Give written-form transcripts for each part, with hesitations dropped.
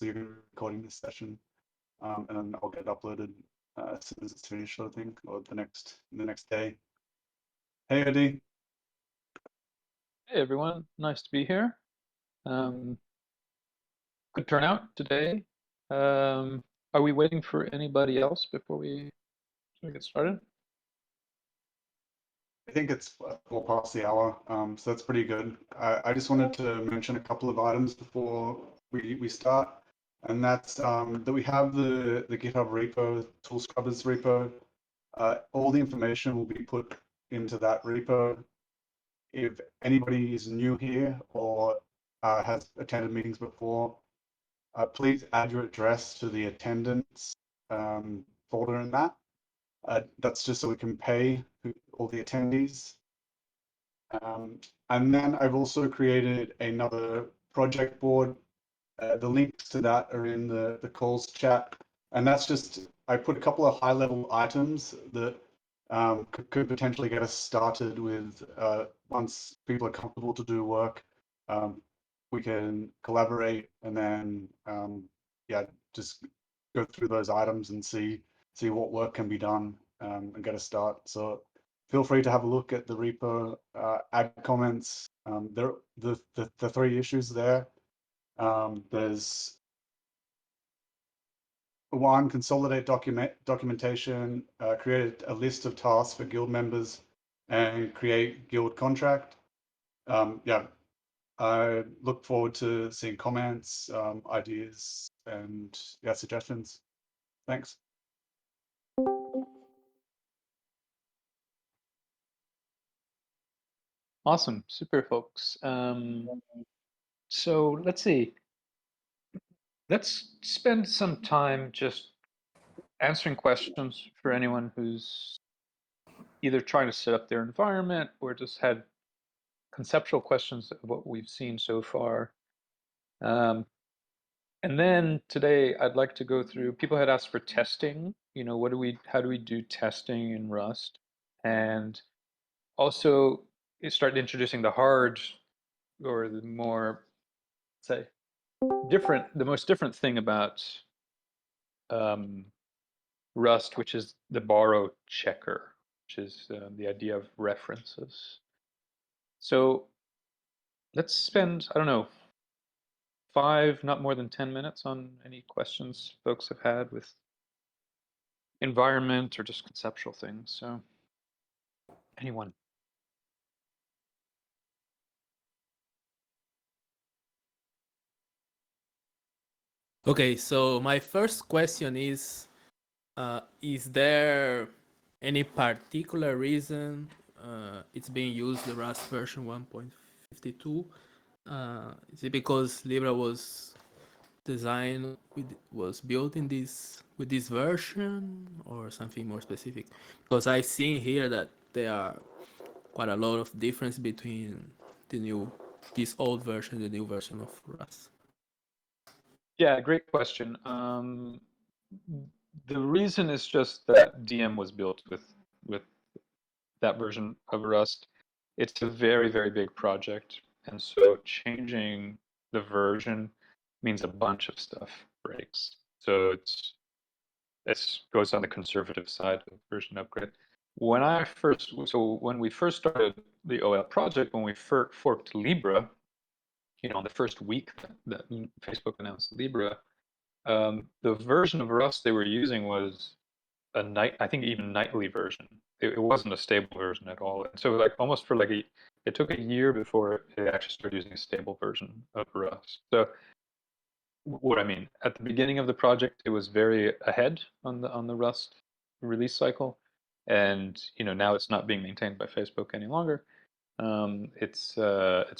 so you're going to be recording this session, and then I'll get it uploaded as soon as it's finished, I think, or the next day. Hey, Eddie. Hey everyone, nice to be here. Good turnout today. Are we waiting for anybody else before we get started? I think it's 4 past the hour, so that's pretty good. I just wanted to mention a couple of items before we start, and that's that we have the GitHub repo, Tool Scrubbers repo. All the information will be put into that repo. If anybody is new here or has attended meetings before, please add your address to the attendance folder in that. That's just so we can pay all the attendees. And then I've also created another project board. The links to that are in the calls chat. And that's just, I put a couple of high-level items that could potentially get us started with once people are comfortable to do work. We can collaborate and then, yeah, just go through those items and see what work can be done and get a start. So feel free to have a look at the repo, add comments. There, the 3 issues there. There's 1, consolidate documentation, create a list of tasks for guild members, and create guild contract. Yeah, I look forward to seeing comments, ideas, and yeah, suggestions. Thanks. Awesome, super folks. So let's see. Let's spend some time just answering questions for anyone who's either trying to set up their environment or just had conceptual questions of what we've seen so far. And then today I'd like to go through, people had asked for testing, you know, how do we do testing in Rust? And also start introducing the hard, or the more, say, the most different thing about Rust, which is the borrow checker, which is the idea of references. So let's spend, I don't know, 5, not more than 10 minutes on any questions folks have had with environment or just conceptual things. So anyone? Okay, so my first question is there any particular reason it's being used the Rust version 1.52? Is it because Libra was built in with this version, or something more specific? Because I see here that there are quite a lot of difference between this old version and the new version of Rust. Yeah, great question. The reason is just that DM was built with that version of Rust. It's a very, very big project, and so changing the version means a bunch of stuff breaks. So it goes on the conservative side of version upgrade. When we first started the OL project, when we forked Libra, you know, on the first week that Facebook announced Libra, the version of Rust they were using was I think even nightly version. It wasn't a stable version at all. And so like almost for it took a year before they actually started using a stable version of Rust. So what I mean, at the beginning of the project, it was very ahead on the Rust release cycle, and you know now it's not being maintained by Facebook any longer. It's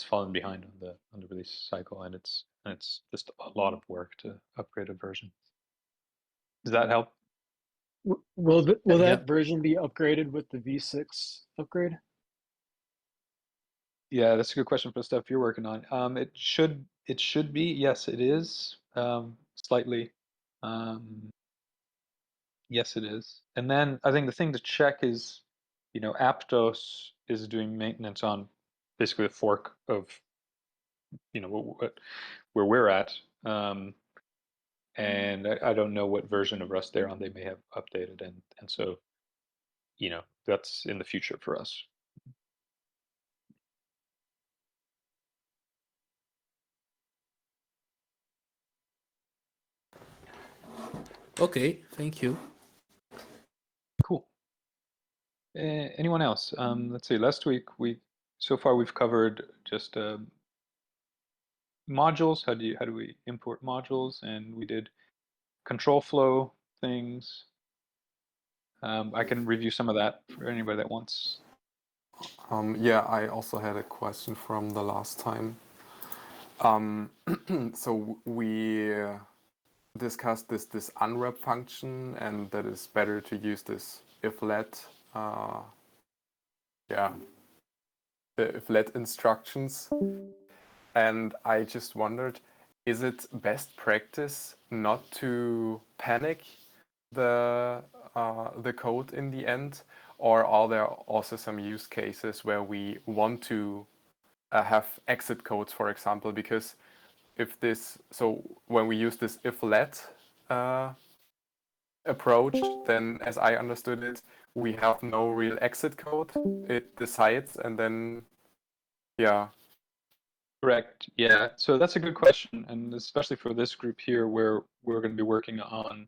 fallen behind on the release cycle, and it's just a lot of work to upgrade a version. Does that help? Will Yeah. that version be upgraded with the V6 upgrade? Yeah, that's a good question for the stuff you're working on. It should be. Yes, it is. Slightly. Yes, it is. And then I think the thing to check is, you know, Aptos is doing maintenance on basically the fork of, you know, where we're at. and I don't know what version of Rust they're on. They may have updated, and so, you know, that's in the future for us. Okay, thank you. Cool. Anyone else? Let's see. Last week so far we've covered just modules. How do we import modules? And we did control flow things. I can review some of that for anybody that wants. Yeah, I also had a question from the last time. So we discussed this unwrap function, and that it's better to use this if let, the if let instructions. And I just wondered, is it best practice not to panic the code in the end, or are there also some use cases where we want to have exit codes, for example? Because if this, so when we use this if let approach, then as I understood it, we have no real exit code. It decides, and then yeah. Correct. Yeah. So that's a good question, and especially for this group here, where we're going to be working on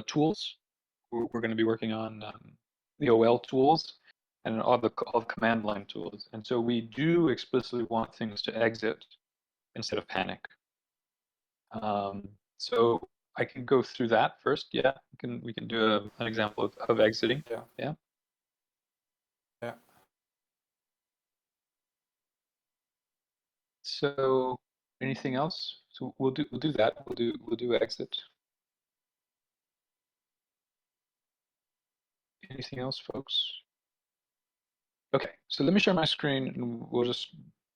tools. We're going to be working on the OL tools and all the command line tools. And so we do explicitly want things to exit instead of panic. So I can go through that first. Yeah, we can do an example of exiting. Yeah. Yeah. Yeah. So anything else? So we'll do that. We'll do exit. Anything else, folks? Okay, so let me share my screen, and we'll just.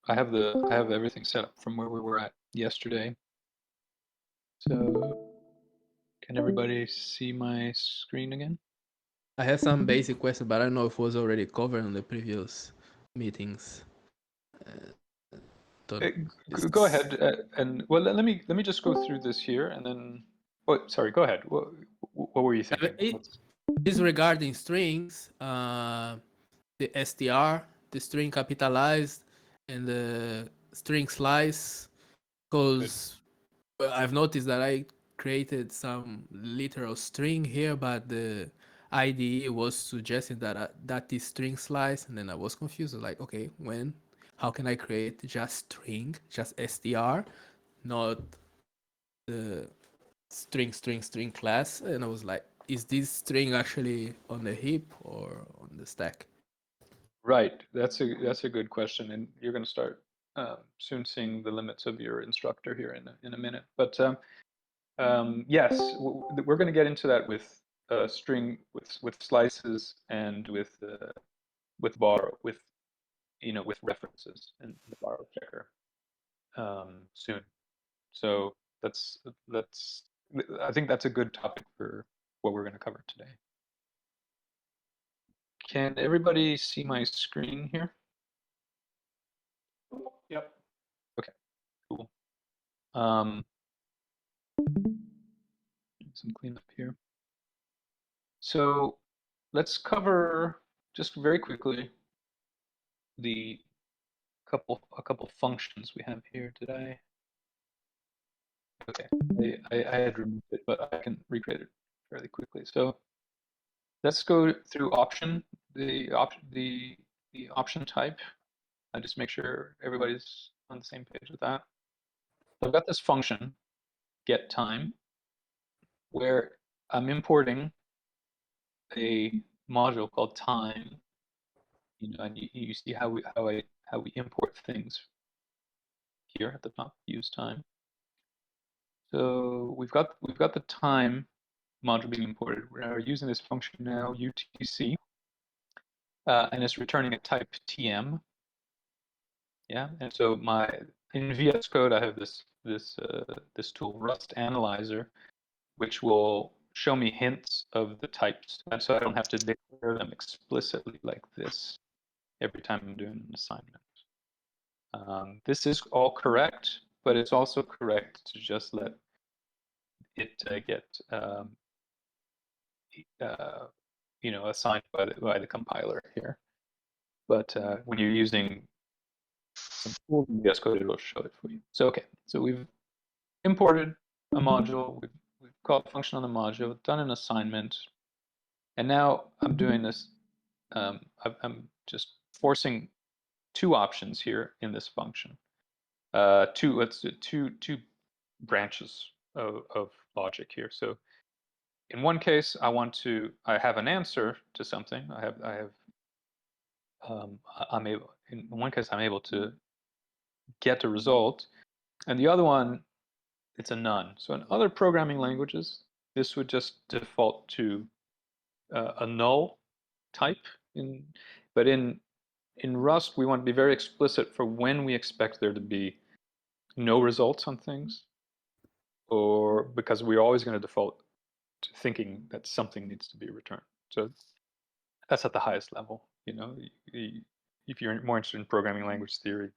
I have everything set up from where we were at yesterday. So can everybody see my screen again? I have some basic questions, but I don't know if it was already covered in the previous meetings. Go ahead, and well, let me just go through this here, and then. Oh, sorry. Go ahead. What were you thinking? It is regarding strings, the str, the string capitalized, and the string slice. Because I've noticed that I created some literal string here, but the IDE was suggesting that that is string slice, and then I was confused. Like, okay, how can I create just string, just str, not the string class? And I was like, is this string actually on the heap or on the stack? Right. That's a good question, and you're going to start soon seeing the limits of your instructor here in a minute. But yes, we're going to get into that with string with slices and with borrow with references and the borrow checker soon. So I think that's a good topic for what we're going to cover today. Can everybody see my screen here? Yep. Okay, cool. Some cleanup here. So let's cover just very quickly a couple functions we have here. Did I? Okay, I had removed it, but I can recreate it fairly quickly. So let's go through the option type. I just make sure everybody's on the same page with that. So I've got this function, get time, where I'm importing a module called time. You know, and you see how we import things here at the top. Use time. So we've got the time module being imported. We're using this function now, UTC, and it's returning a type TM. Yeah, and so in VS Code I have this tool, Rust Analyzer, which will show me hints of the types, and so I don't have to declare them explicitly like this every time I'm doing an assignment. This is all correct, but it's also correct to just let get assigned by the compiler here. But when you're using some cool VS Code, it'll show it for you. So okay, so we've imported a module, we've called a function on the module, done an assignment, and now I'm doing this. I'm just forcing two options here in this function. Two branches of logic here. So in one case, I have an answer to something. In one case, I'm able to get a result, and the other one, it's a none. So in other programming languages, this would just default to a null type. But in Rust, we want to be very explicit for when we expect there to be no results on things, or because we're always going to default to thinking that something needs to be returned. So that's at the highest level. If you're more interested in programming language theory,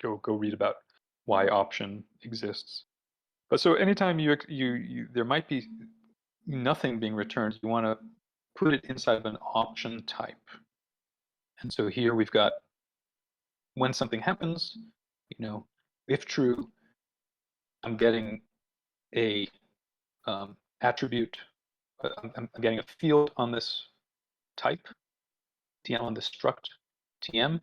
go read about why option exists. But so anytime there might be nothing being returned, you want to put it inside of an option type. And so here we've got when something happens, if true, I'm getting a attribute. I'm getting a field on this type, TM on this struct, TM.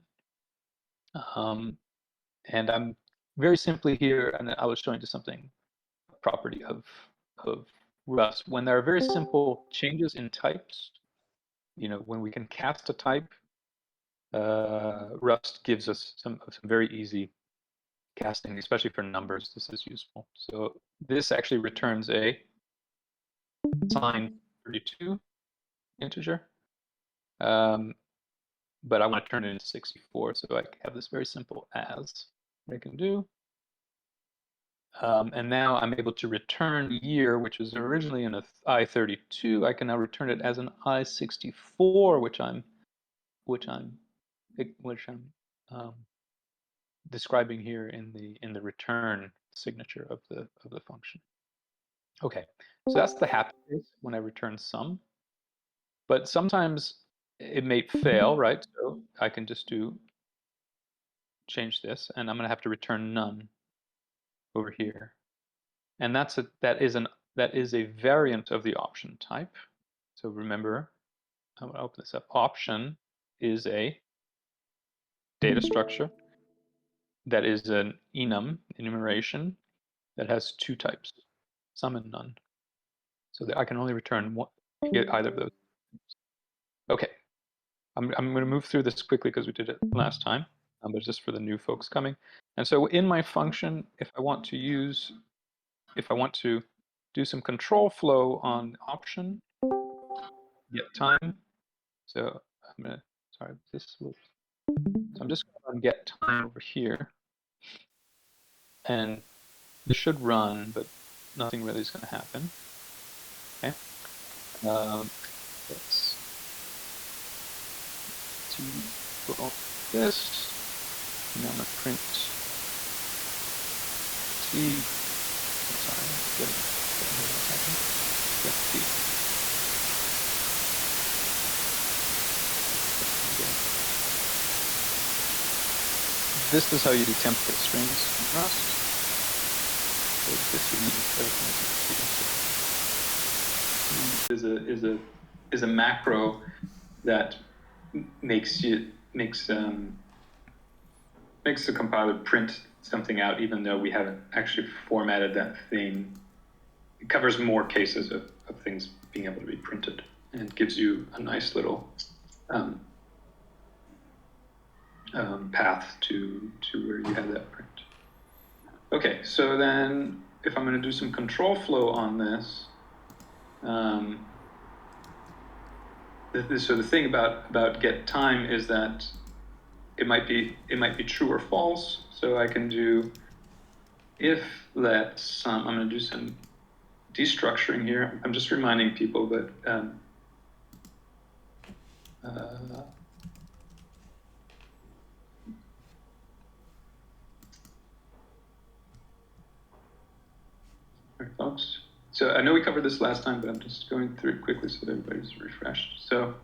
And I'm very simply here, and I was showing you something, a property of Rust. When there are very simple changes in types, when we can cast a type, Rust gives us some very easy casting, especially for numbers. This is useful. So this actually returns a signed 32 integer, but I want to turn it into 64, so I have this very simple as I can do. And now I'm able to return year, which was originally in a I32. I can now return it as an I64, which I'm describing here in the return signature of the function. Okay, so that's the happy case when I return some. But sometimes it may fail, right? So I can just change this, and I'm going to have to return none over here. And that is a variant of the option type. So remember, I'm going to open this up. Option is a data structure that is an enum, enumeration, that has two types, some and none. So that I can only return one, get either of those. Okay, I'm going to move through this quickly because we did it last time, but just for the new folks coming. And so in my function, if I want to do some control flow on option, get time. So I'm going to, sorry, this will, so I'm just going to get time over here. And this should run, but nothing really is going to happen. Okay. Let's do this. And I'm going to print T. Sorry, get T. This is how you do template strings in Rust. So this is a macro that makes the compiler print something out, even though we haven't actually formatted that thing. It covers more cases of things being able to be printed, and gives you a nice little path to where you have that print. Okay, so then if I'm going to do some control flow on this, so the thing about get time is that it might be true or false. So I can do if let some. I'm going to do some destructuring here. I'm just reminding people, but all right, folks. So I know we covered this last time, but I'm just going through it quickly so that everybody's refreshed. So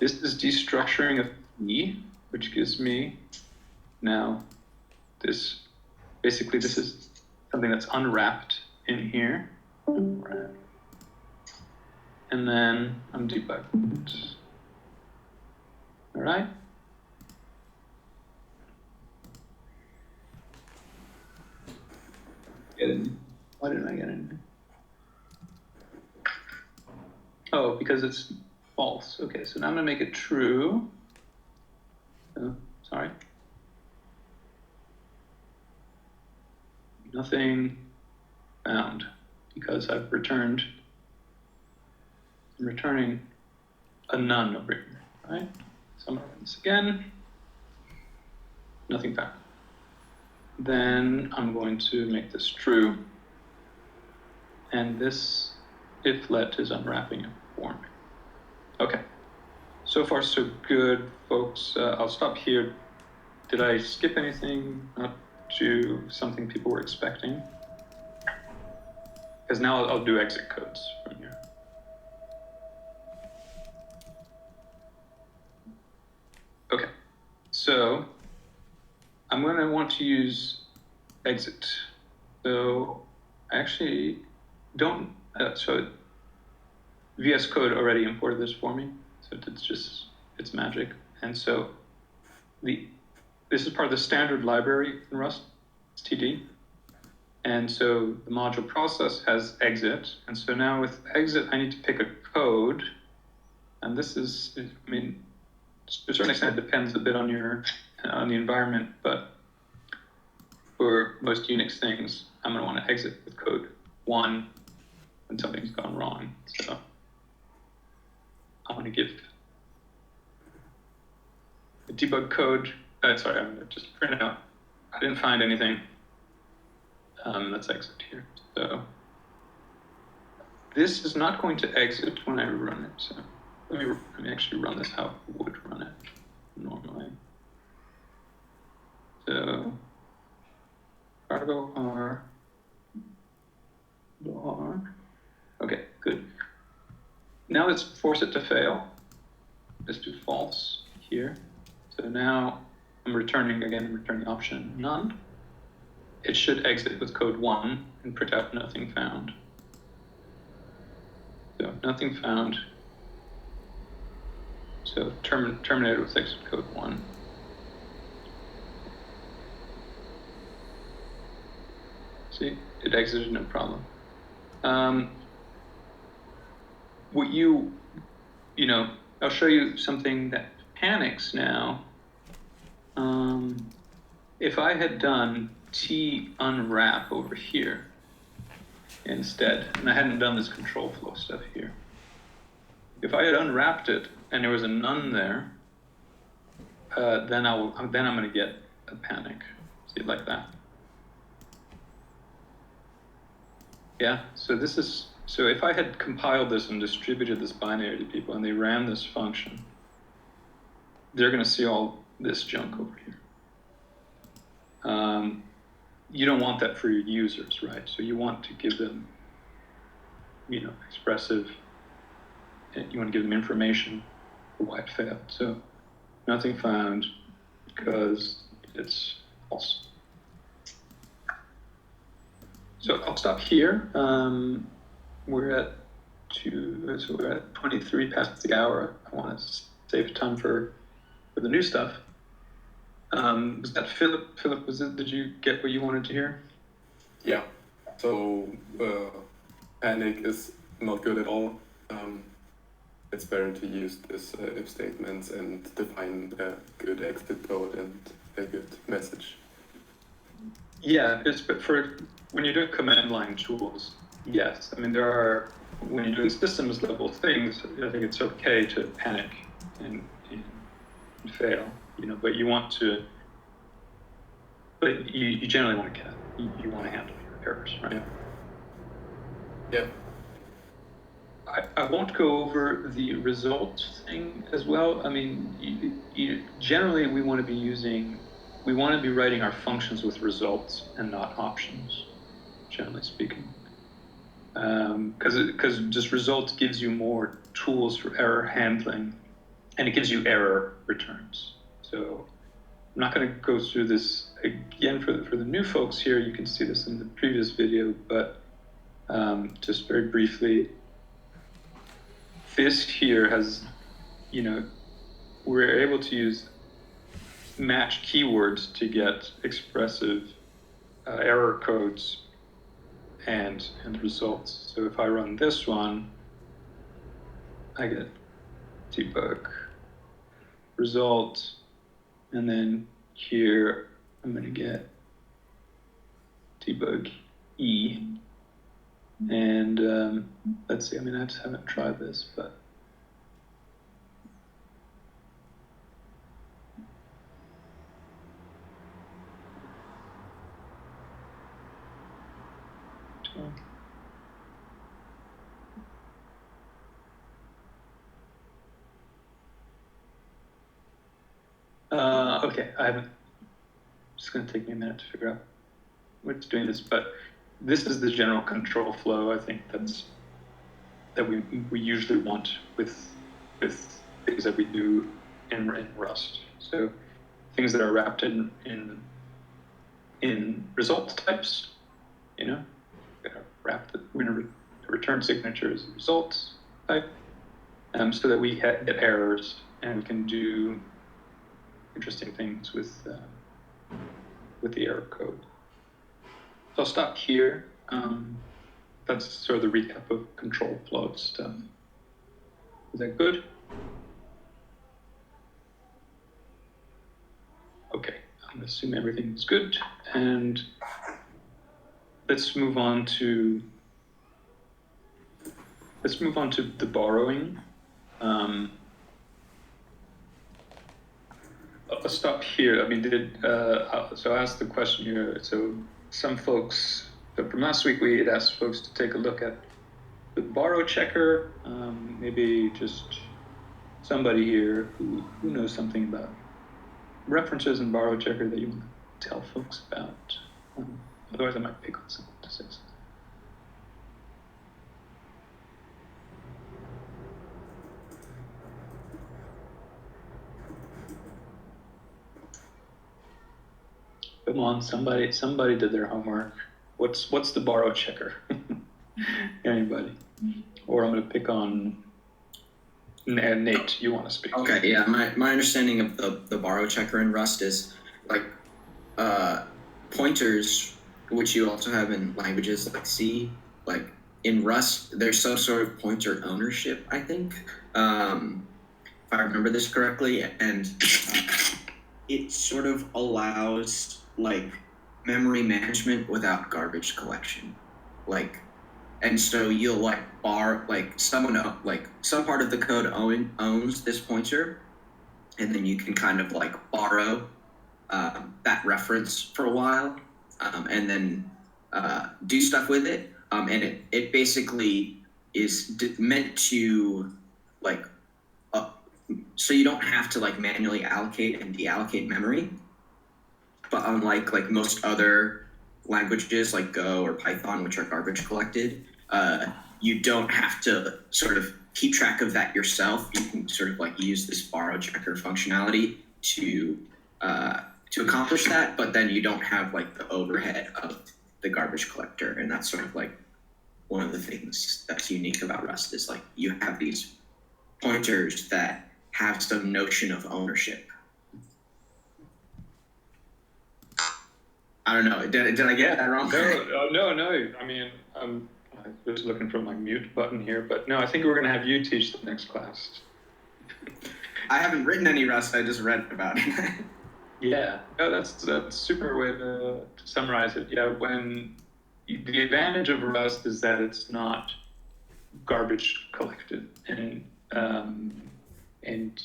this is destructuring of E, which gives me now this, basically this is something that's unwrapped in here. Unwrap. And then I'm debugged. All right. Get in. Why didn't I get in? Oh, because it's false. Okay, so now I'm gonna make it true. Oh, sorry. Nothing found because I'm returning a none over here, right? So I'm gonna run this again. Nothing found. Then I'm going to make this true. And this if let is unwrapping it for me. Okay, so far so good, folks. I'll stop here. Did I skip anything? Not to something people were expecting? Because now I'll do exit codes from here. Okay, so I'm going to want to use exit. So I actually don't, so VS Code already imported this for me. So it's magic. And so this is part of the standard library in Rust, it's TD. And so the module process has exit. And so now with exit, I need to pick a code. And this is, I mean, to a certain extent, it depends a bit on the environment, but for most Unix things, I'm gonna wanna exit with code 1 when something's gone wrong. So I'm gonna give the debug code, sorry, I'm gonna just print it out. I didn't find anything. Let's exit here. So this is not going to exit when I run it. So let me actually run this how I would run it normally. So cargo R. Okay, good. Now let's force it to fail. Let's do false here. So now I'm returning option none. It should exit with code 1 and print out nothing found. So nothing found. So terminated with exit code 1. See, it exited no problem. What you know, I'll show you something that panics now. If I had done T unwrap over here instead, and I hadn't done this control flow stuff here. If I had unwrapped it and there was a none there, then I'm going to get a panic. See, like that. Yeah. So if I had compiled this and distributed this binary to people and they ran this function, they're going to see all this junk over here. You don't want that for your users, right? So you want to give them, expressive, you want to give them information for why it failed. So nothing found because it's false. So I'll stop here. We're at 23 past the hour. I want to save time for the new stuff. Was that Philip? Philip, did you get what you wanted to hear? Yeah. So panic is not good at all. It's better to use this if statements and define a good exit code and a good message. Yeah, but for when you're doing command line tools, yes. I mean, when you're doing systems level things, I think it's okay to panic and fail, but you want to, but you generally want to you want to handle your errors, right? Yeah. I won't go over the result thing as well. I mean, generally we want to be writing our functions with results and not options, generally speaking. because just result gives you more tools for error handling, and it gives you error returns. So I'm not going to go through this again for the new folks here. You can see this in the previous video, but just very briefly, this here has, we're able to use match keywords to get expressive error codes and results. So if I run this one, I get debug result, and then here I'm going to get debug E. And let's see, I just haven't tried this, but okay, I haven't. It's going to take me a minute to figure out what's doing this, but this is the general control flow. I think that we usually want with things that we do in Rust. So things that are wrapped in result types, wrap the return signature as a result type, so that we get errors and we can do interesting things with the error code. So I'll stop here. That's sort of the recap of control flow stuff. Is that good? Okay, I'm gonna assume everything's good, and let's move on to the borrowing. I'll stop here. So I asked the question here. So some folks, from last week, we had asked folks to take a look at the borrow checker. Maybe just somebody here who knows something about references and borrow checker that you want to tell folks about. Otherwise, I might pick on someone to say something. Come on, somebody did their homework. What's the borrow checker? Anybody? Or I'm gonna pick on Nate. You want to speak? Okay, yeah. My understanding of the borrow checker in Rust is like pointers, which you also have in languages like C. Like in Rust, there's some sort of pointer ownership, I think, if I remember this correctly, and it sort of allows like memory management without garbage collection, and so you'll like some part of the code owns this pointer, and then you can kind of like borrow that reference for a while, and then do stuff with it, and it basically is meant to like so you don't have to like manually allocate and deallocate memory. But unlike like most other languages like Go or Python, which are garbage collected, you don't have to sort of keep track of that yourself. You can sort of like use this borrow checker functionality to accomplish that, but then you don't have like the overhead of the garbage collector. And that's sort of like one of the things that's unique about Rust is like you have these pointers that have some notion of ownership. I don't know. Did I get that wrong? No. I'm just looking for my mute button here, but no, I think we're going to have you teach the next class. I haven't written any Rust. I just read about it. Yeah. No, that's a super way to summarize it. Yeah. The advantage of Rust is that it's not garbage collected, and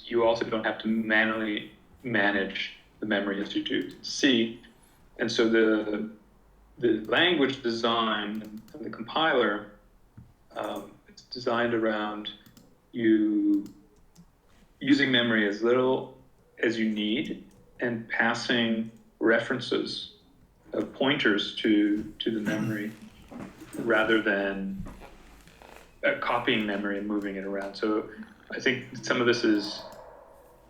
you also don't have to manually manage the memory as you do C. And so the language design and the compiler, it's designed around you using memory as little as you need and passing references, pointers to the memory, rather than copying memory and moving it around. So I think some of this is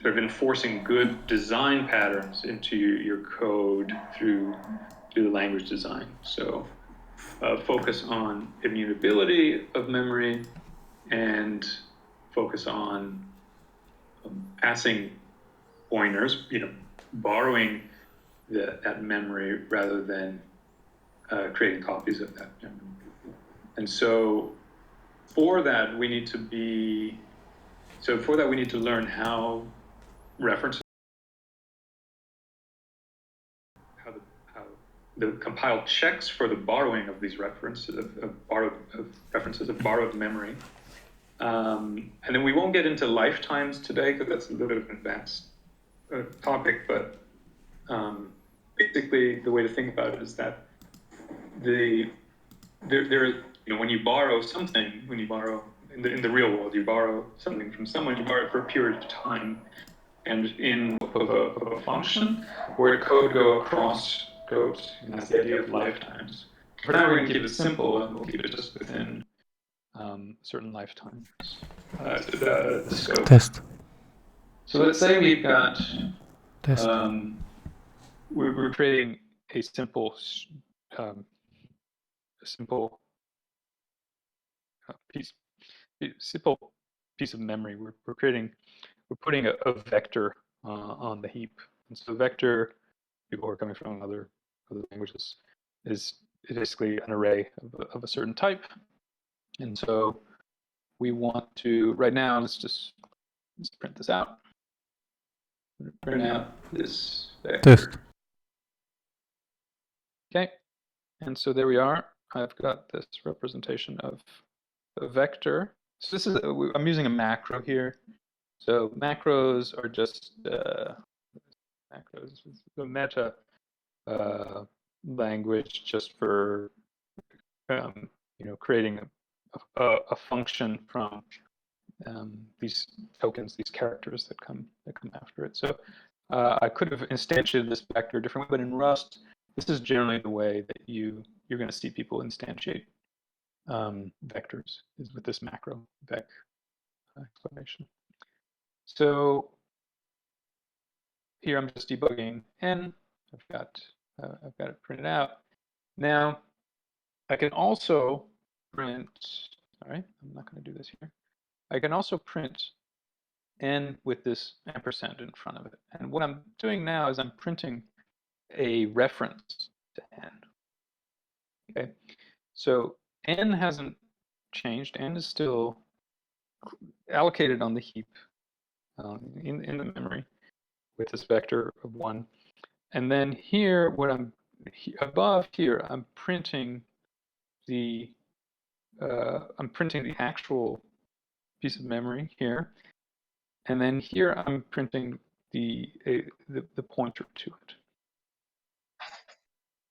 sort of enforcing good design patterns into your code through the language design. So focus on immutability of memory and focus on passing pointers, borrowing that memory rather than creating copies of that memory. And so for that, we need to learn how references, how the compile checks for the borrowing of these references, of borrowed memory. And then we won't get into lifetimes today because that's a little bit of an advanced topic, but basically the way to think about it is that when you borrow something, in the real world, you borrow something from someone, you borrow it for a period of time, and in of a function where code go across codes, and that's the idea of lifetimes. For now, we're going to keep it simple, and we'll keep it just within certain lifetimes. The scope. Test. So let's say we've got Test. we're creating a simple piece of memory. We're putting a vector on the heap, and so vector, people who are coming from other languages, is basically an array of a certain type. And so we want to, right now, let's print this out. Print out this vector. Test. Okay, and so there we are. I've got this representation of a vector. So this is, I'm using a macro here. So macros are just macros. It's the meta language just for creating a function from these tokens, these characters that come after it. So I could have instantiated this vector a different way, but in Rust, this is generally the way that you're going to see people instantiate vectors, is with this macro vec explanation. So here I'm just debugging n. I've got it printed out. Now I can also print. All right, I'm not going to do this here. I can also print n with this ampersand in front of it. And what I'm doing now is I'm printing a reference to n. Okay, so n hasn't changed. N is still allocated on the heap in the memory with this vector of 1. And then here, above here, I'm printing the actual piece of memory here, and then here I'm printing the pointer to it.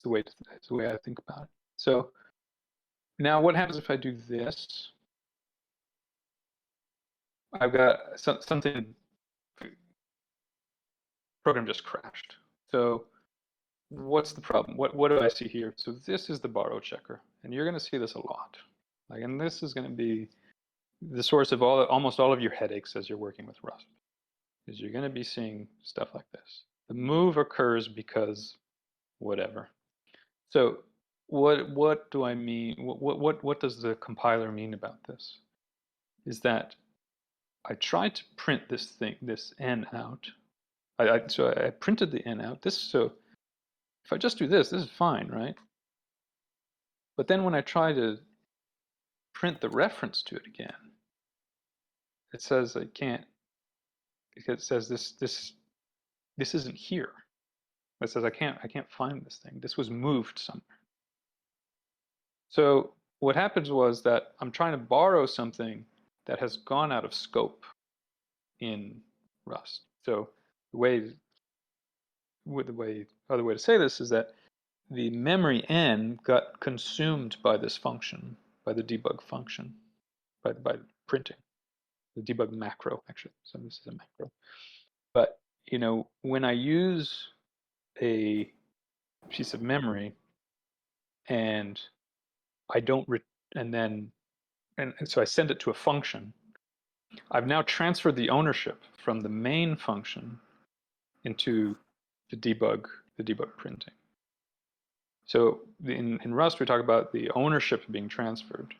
It's the way I think about it. So now what happens if I do this? I've got something. Program just crashed. So what's the problem? What do I see here? So this is the borrow checker, and you're going to see this a lot. And this is going to be the source of almost all of your headaches as you're working with Rust, is you're going to be seeing stuff like this. The move occurs because whatever. So what do I mean? What does the compiler mean about this? Is that I tried to print this n out. So I printed the n out. So if I just do this is fine, right? But then when I try to print the reference to it again, it says I can't. It says this isn't here. It says I can't find this thing. This was moved somewhere. So what happens was that I'm trying to borrow something that has gone out of scope in Rust. So other way to say this is that the memory n got consumed by this function, by the debug function, by printing, the debug macro actually. So this is a macro. But when I use a piece of memory and I don't and then and so I send it to a function. I've now transferred the ownership from the main function into the debug printing. So in Rust, we talk about the ownership being transferred.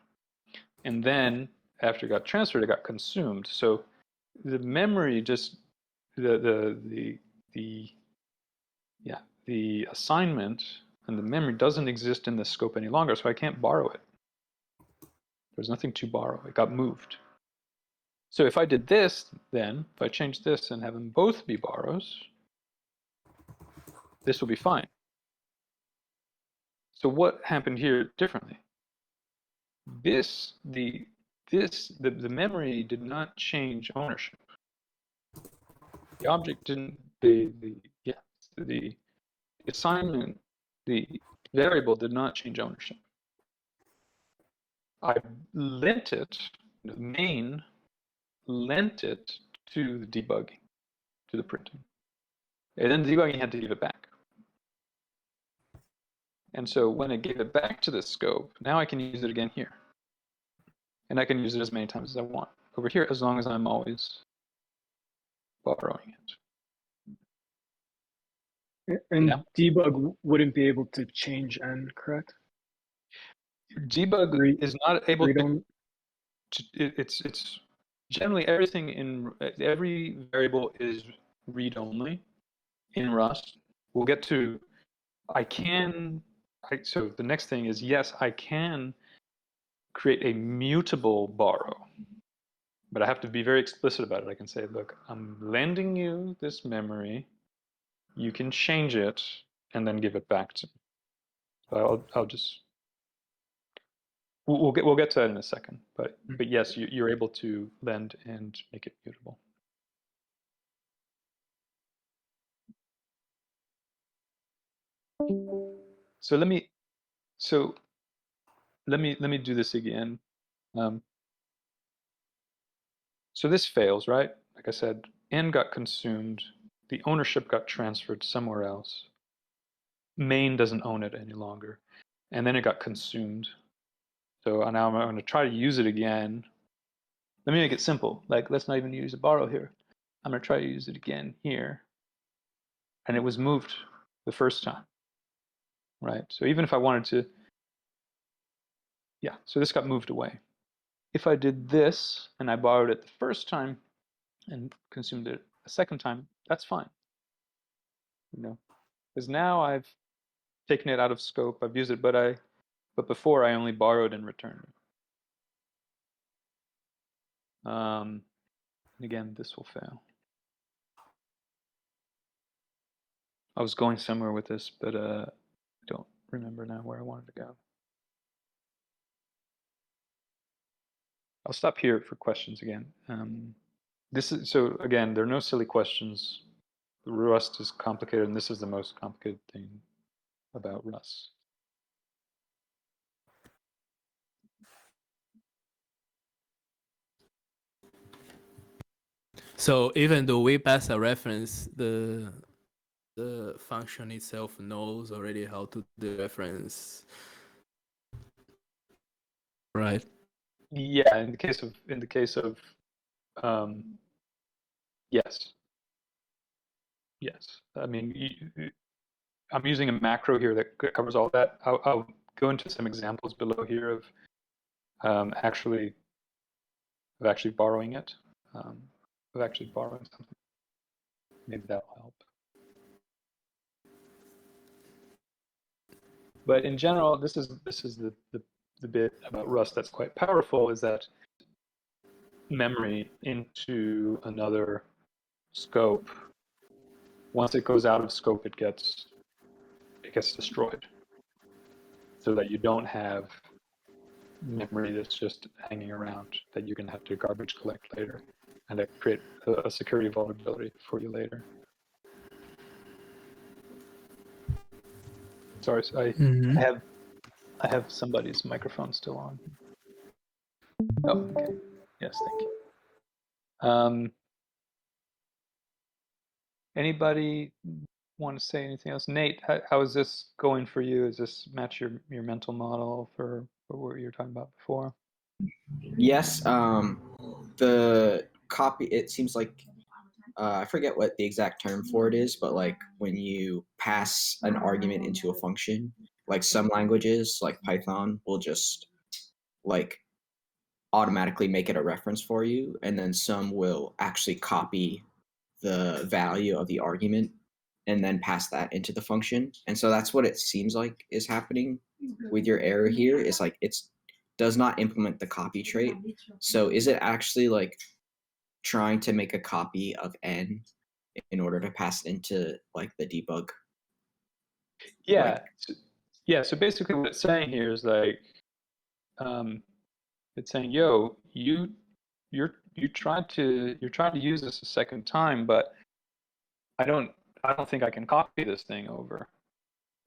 And then after it got transferred, it got consumed. So the memory just, the assignment and the memory doesn't exist in the scope any longer, so I can't borrow it. There's nothing to borrow. It got moved. So if I did this, then, if I change this and have them both be borrows, this will be fine. So what happened here differently? The memory did not change ownership. The object didn't, the assignment, the variable did not change ownership. I lent it, the main lent it to the debugging, to the printing. And then the debugging had to give it back. And so when it gave it back to the scope, now I can use it again here. And I can use it as many times as I want over here, as long as I'm always borrowing it. And Yeah. debug wouldn't be able to change n, correct? Debug is not able Read to, it's generally everything in every variable is read only in Rust. We'll get to, so the next thing is, yes, I can create a mutable borrow, but I have to be very explicit about it. I can say, look, I'm lending you this memory. You can change it and then give it back to me. So I'll just, we'll get to that in a second. But yes, you're able to lend and make it mutable. So let me do this again. So this fails, right? Like I said, n got consumed. The ownership got transferred somewhere else. Main doesn't own it any longer. And then it got consumed. So now I'm going to try to use it again. Let me make it simple. Like, let's not even use a borrow here. I'm going to try to use it again here. And it was moved the first time, right? So even if I wanted to, yeah, so this got moved away. If I did this and I borrowed it the first time and consumed it a second time, that's fine. You know, because now I've taken it out of scope. I've used it, but before I only borrowed and returned it. And again, this will fail. I was going somewhere with this, but I don't remember now where I wanted to go. I'll stop here for questions again. This is, so again, there are no silly questions. Rust is complicated, and this is the most complicated thing about Rust. So even though we pass a reference, the function itself knows already how to do the reference, right? Yeah, in the case of yes. I mean, I'm using a macro here that covers all that. I'll go into some examples below here of actually borrowing it, of actually borrowing something. Maybe that'll help. But in general, this is the bit about Rust that's quite powerful, is that memory into another scope. Once it goes out of scope, it gets destroyed, so that you don't have memory that's just hanging around that you're going to have to garbage collect later, and that create a security vulnerability for you later. Sorry, so I have somebody's microphone still on. Oh, okay. Yes, thank you. Anybody want to say anything else? Nate, how is this going for you? Does this match your mental model for what you were talking about before? Yes. The copy. It seems like I forget what the exact term for it is, but like when you pass an argument into a function, like some languages, like Python, will just like automatically make it a reference for you, and then some will actually copy the value of the argument and then pass that into the function. And so that's what it seems like is happening with your error here. Is like it's does not implement the copy trait. So is it actually like trying to make a copy of n in order to pass it into like the debug? Yeah. Yeah. So basically, what it's saying here is like, it's saying, "Yo, you're trying to use this a second time, but I don't think I can copy this thing over."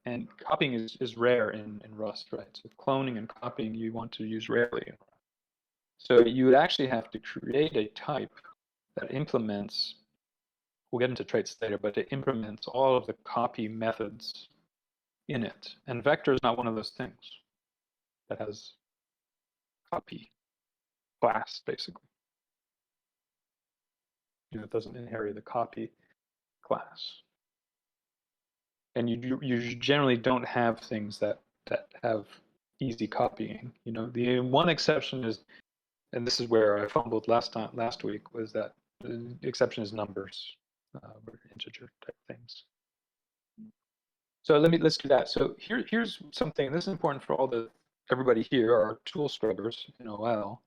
And copying is rare in Rust, right? So cloning and copying you want to use rarely. So you would actually have to create a type that implements, we'll get into traits later, but it implements all of the copy methods in it. And vector is not one of those things that has copy class, basically. You know, it doesn't inherit the copy class. And you generally don't have things that have easy copying. You know, the one exception is, and this is where I fumbled last week, was that the exception is numbers, or integer type things. So let's do that. So here's something. This is important for everybody here, our tool scrubbers in OL,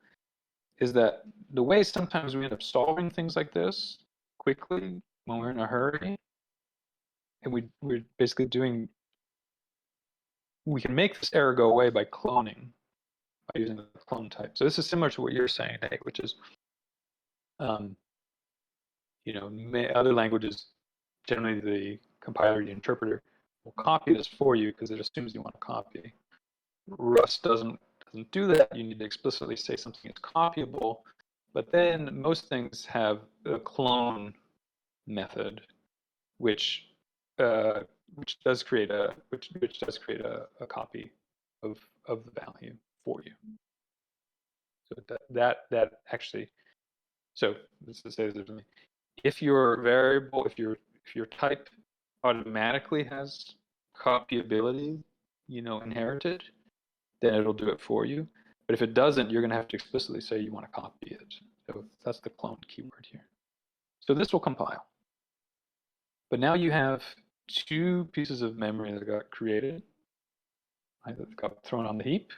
is that the way sometimes we end up solving things like this quickly when we're in a hurry, and we're basically we can make this error go away by cloning, by using the clone type. So this is similar to what you're saying, Nate, which is, you know, other languages, generally the compiler, the interpreter, will copy this for you because it assumes you want to copy. Rust doesn't do that. You need to explicitly say something is copyable, but then most things have a clone method, which does create a copy of the value for you. So that actually, so let's just say this differently. If your variable, if your type automatically has copyability, you know, inherited, then it'll do it for you. But if it doesn't, you're going to have to explicitly say you want to copy it. So that's the clone keyword here. So this will compile. But now you have two pieces of memory that got created, right, that got thrown on the heap,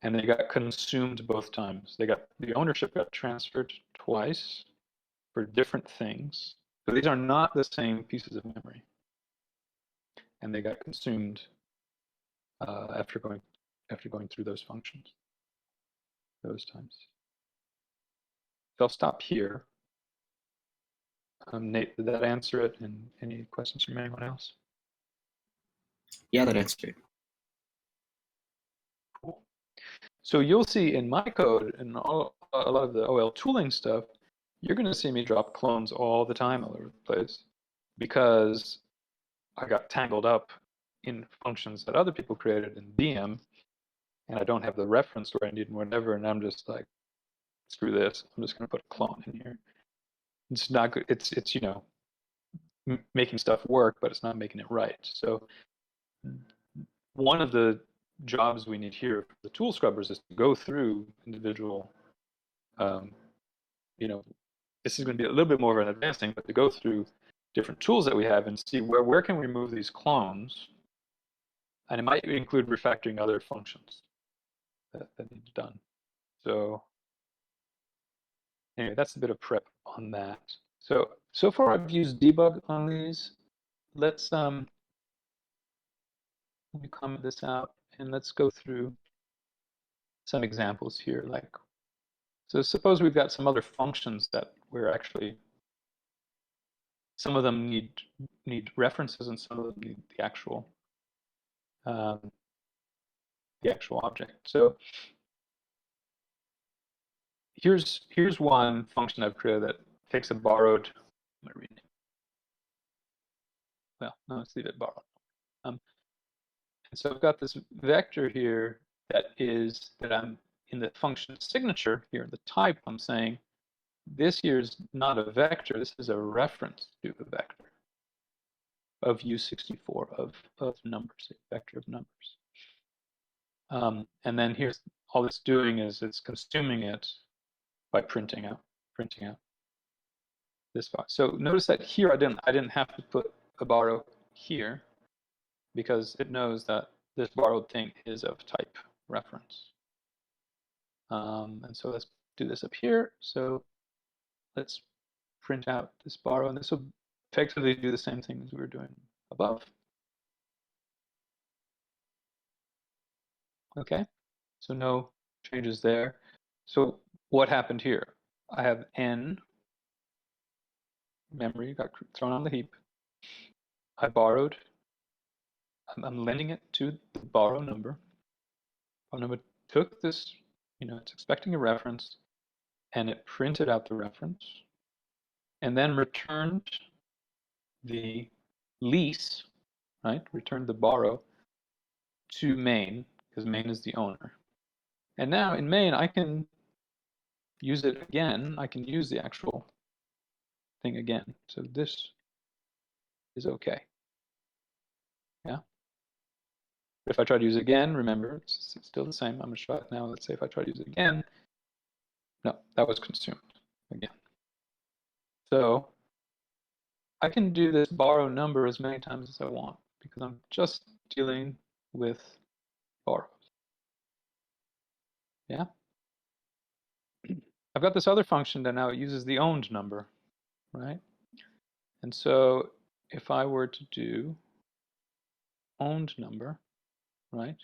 and they got consumed both times. The ownership got transferred twice for different things. So these are not the same pieces of memory. And they got consumed after going through those functions those times. So I'll stop here. Nate, did that answer it? And any questions from anyone else? Yeah, that answered it. Cool. So you'll see in my code and a lot of the OL tooling stuff, you're going to see me drop clones all the time all over the place because I got tangled up in functions that other people created in DM, and I don't have the reference where I need whatever, and I'm just like, screw this. I'm just going to put a clone in here. It's not good. It's you know, making stuff work, but it's not making it right. So one of the jobs we need here for the tool scrubbers is to go through individual, you know, this is going to be a little bit more of an advanced thing, but to go through different tools that we have and see where can we remove these clones, and it might include refactoring other functions that need done. So anyway, that's a bit of prep on that. So far I've used debug on these. Let me comment this out and let's go through some examples here. Like, so suppose we've got some other functions that we're actually, some of them need references and some of them need the actual object. So here's one function I've created that takes a borrowed, well, no, let's leave it borrowed. And so I've got this vector here that I'm in the function signature here, the type, I'm saying this here is not a vector. This is a reference to a vector of U64 of numbers, a vector of numbers. And then here's all it's doing is it's consuming it by printing out this file. So notice that here I didn't have to put a borrow here because it knows that this borrowed thing is of type reference. And so let's do this up here. So let's print out this borrow, and this will effectively do the same thing as we were doing above. Okay, so no changes there. So what happened here? I have n memory got thrown on the heap. I borrowed. I'm lending it to the borrow number. Borrow number took this, it's expecting a reference, and it printed out the reference, and then returned the lease, right? Returned the borrow to main, because main is the owner. And now in main, I can use it again. I can use the actual thing again. So this is okay. Yeah. But if I try to use it again, remember, it's still the same. I'm going to try it now. Let's say if I try to use it again, no, that was consumed again. So I can do this borrow number as many times as I want because I'm just dealing with borrows. Yeah. I've got this other function that now it uses the owned number, right? And so if I were to do owned number, right?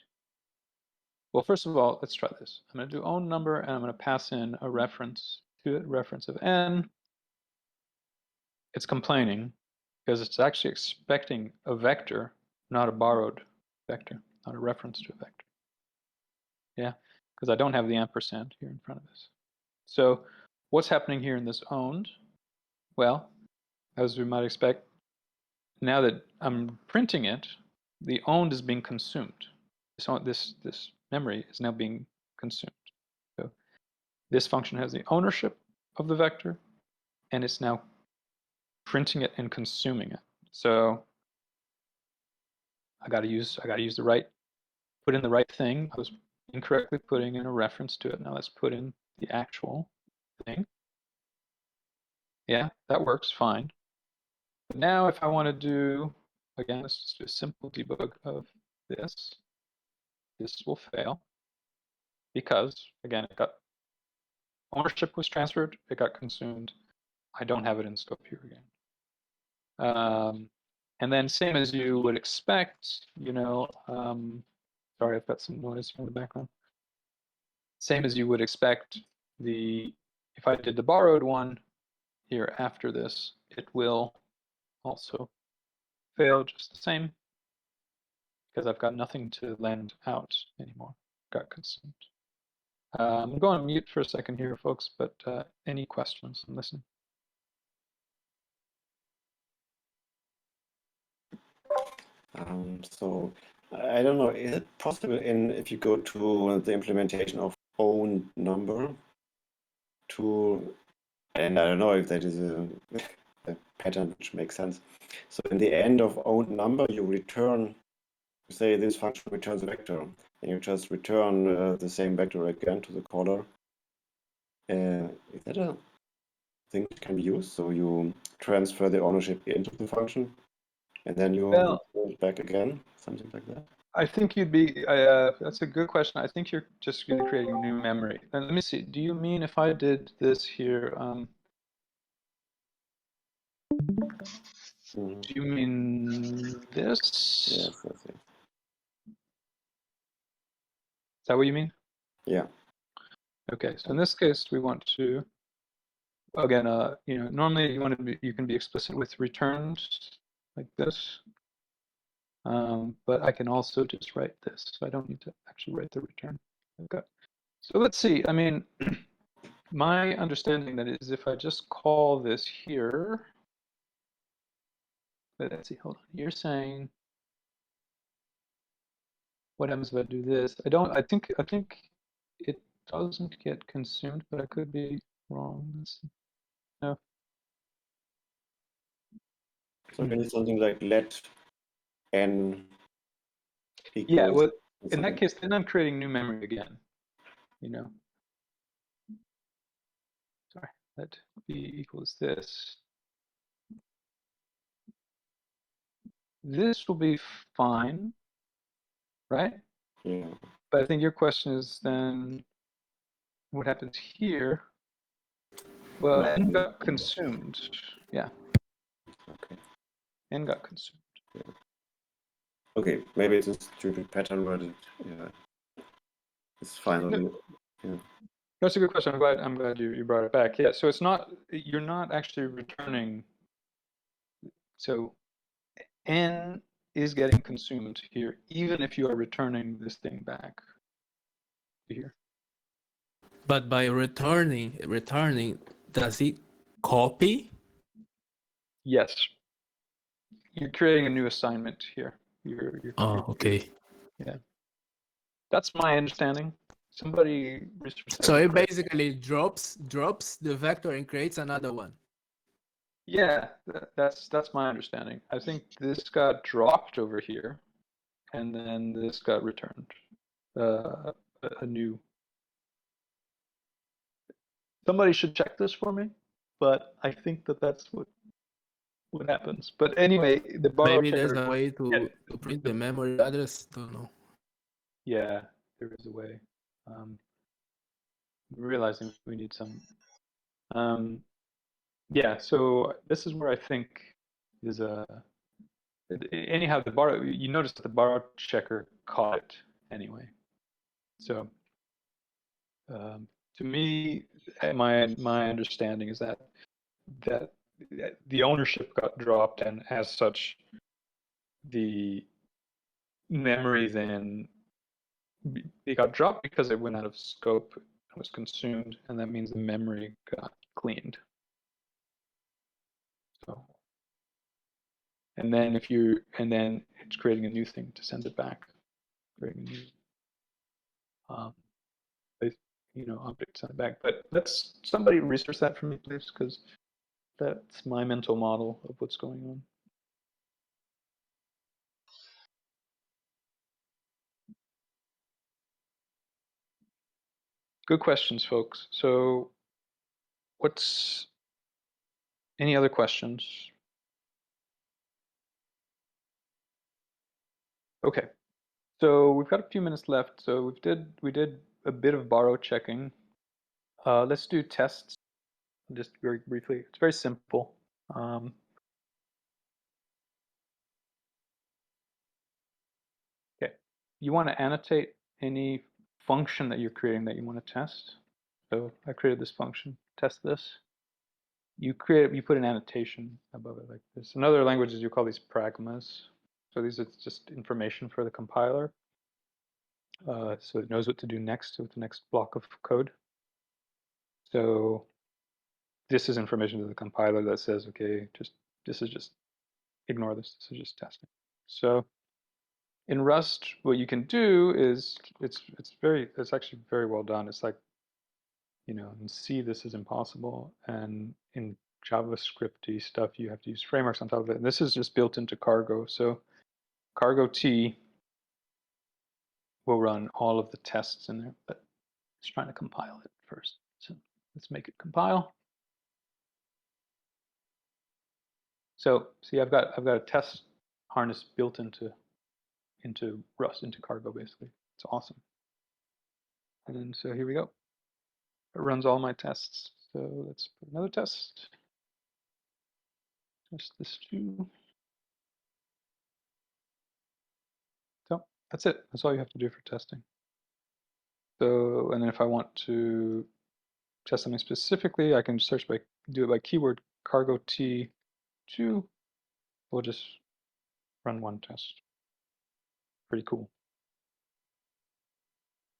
Well, first of all, let's try this. I'm going to do owned number, and I'm going to pass in a reference to it, reference of n. It's complaining because it's actually expecting a vector, not a borrowed vector, not a reference to a vector. Yeah, because I don't have the ampersand here in front of us. So what's happening here in this owned? Well, as we might expect, now that I'm printing it, the owned is being consumed. So this memory is now being consumed. So this function has the ownership of the vector, and it's now printing it and consuming it. So I got to use the right, put in the right thing. I was incorrectly putting in a reference to it. Now let's put in the actual thing. Yeah, that works fine. But now if I want to do, again, let's just do a simple debug of this. This will fail because, again, it got ownership was transferred, it got consumed. I don't have it in scope here again. And then same as you would expect, sorry, I've got some noise from the background. Same as you would expect, if I did the borrowed one here after this, it will also fail just the same because I've got nothing to lend out anymore. Got consumed. I'm going on mute for a second here, folks, but any questions? I'm listening. So I don't know, is it possible if you go to the implementation of own number and I don't know if that is a pattern which makes sense. So in the end of own number, you say this function returns a vector, and you just return the same vector again to the caller. Is that a thing that can be used? So you transfer the ownership into the function, and then you return it back again, something like that? I think you'd be, that's a good question. I think you're just going to create a new memory. And let me see, do you mean if I did this here, do you mean this? Yes, that's it. Is that what you mean? Yeah. Okay, so in this case, we want to, again, normally you can be explicit with returns like this. But I can also just write this. So I don't need to actually write the return. Okay. So let's see. I mean, my understanding that is if I just call this here, let's see, hold on. You're saying, what happens if I do this? I think it doesn't get consumed, but I could be wrong. Let's see. No. So maybe something like let n equals. Yeah, well, in something. that case, then I'm creating new memory again. Sorry, let b equals this. This will be fine, right? Yeah. But I think your question is then what happens here? Well, n got consumed. Yeah. Okay. N got consumed. Okay, maybe it's a stupid pattern, but it's finally. Yeah. That's a good question. I'm glad you brought it back. Yeah, so you're not actually returning. So n is getting consumed here, even if you are returning this thing back to here. But by returning, does it copy? Yes. You're creating a new assignment here. You're Okay. Yeah. That's my understanding. Somebody research that. So it basically drops the vector and creates another one. Yeah, that's my understanding. I think this got dropped over here, and then this got returned. A new. Somebody should check this for me, but I think that's what happens. But anyway, the borrow Maybe there's checker. a way to print the memory address. Don't know. Yeah, there is a way. Realizing we need some. Yeah, so this is where I think is anyhow the borrow. You notice that the borrow checker caught it anyway. So to me, my understanding is that the ownership got dropped, and as such, the memory then it got dropped because it went out of scope, was consumed, and that means the memory got cleaned. So, and then it's creating a new thing to send it back, creating a new object to send it back. But let's somebody research that for me, please, because that's my mental model of what's going on. Good questions, folks. So what's any other questions? Okay. So we've got a few minutes left. So we did a bit of borrow checking. Let's do tests just very briefly. It's very simple. Okay. You want to annotate any function that you're creating that you want to test. So I created this function, test this. You put an annotation above it like this. In other languages, you call these pragmas. So these are just information for the compiler. So it knows what to do next with the next block of code. So this is information to the compiler that says, okay, this is just ignore this. This is just testing. So in Rust, what you can do is it's actually very well done. It's like, in C this is impossible, and in JavaScripty stuff you have to use frameworks on top of it. And this is just built into Cargo. So Cargo T will run all of the tests in there, but it's trying to compile it first. So let's make it compile. So see, I've got a test harness built into Rust, into Cargo basically. It's awesome. And so here we go. It runs all my tests. So let's put another test. Test this too. So that's it. That's all you have to do for testing. So, and then if I want to test something specifically, I can do it by keyword cargo T2. We'll just run one test. Pretty cool.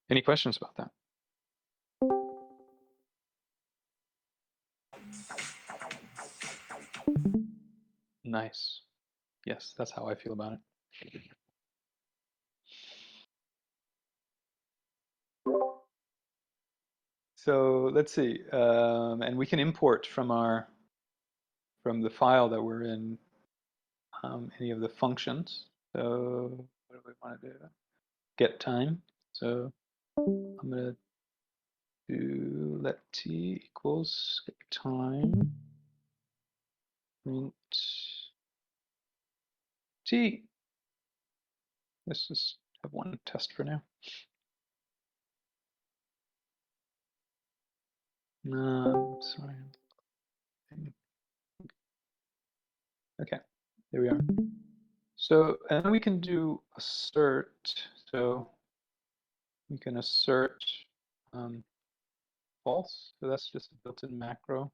Any questions about that? Nice. Yes, that's how I feel about it. So let's see, and we can import from the file that we're in any of the functions. So what do we want to do? Get time. So I'm gonna do let t equals get time print t. Let's just have one test for now. Sorry. Okay, there we are. So, and then we can do assert. So we can assert false. So that's just a built-in macro.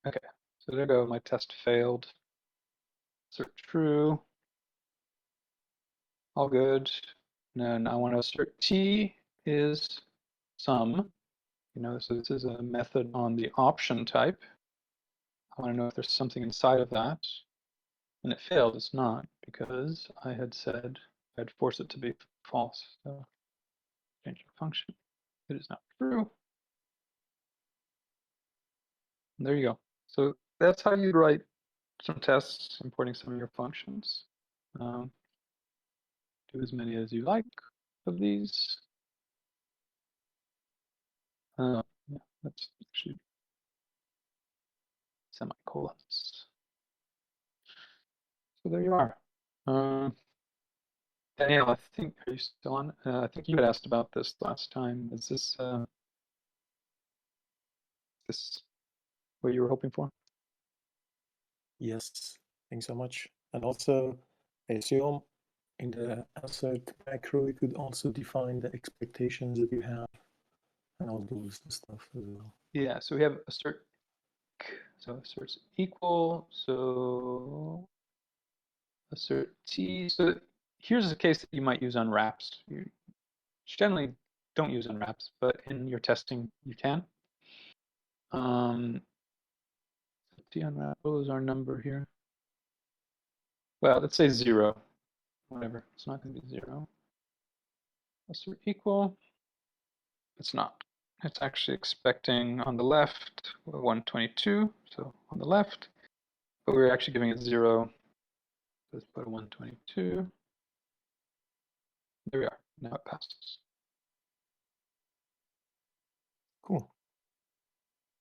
Okay, so there you go. My test failed. Assert true. All good. And then I want to assert t is sum. You know, so this is a method on the option type. I want to know if there's something inside of that. And it failed. It's not, because I had said I'd force it to be false. So change the function. It is not true. And there you go. So that's how you write some tests importing some of your functions. Do as many as you like of these. Yeah, let's actually semicolons. So there you are. Danielle, I think, are you still on? I think you had asked about this last time. Is this what you were hoping for? Yes, thanks so much. And also, I assume in the assert macro, you could also define the expectations that you have and all those stuff as well. Yeah, so we have assert, so assert's equal, so assert t. So here's a case that you might use on wraps. You generally don't use on wraps, but in your testing you can. T unwrap, what was our number here? Well, let's say 0, whatever. It's not going to be 0. Assert equal. It's not. It's actually expecting on the left 122, so on the left, but we're actually giving it 0. Let's put a 122. There we are. Now it passes. Cool.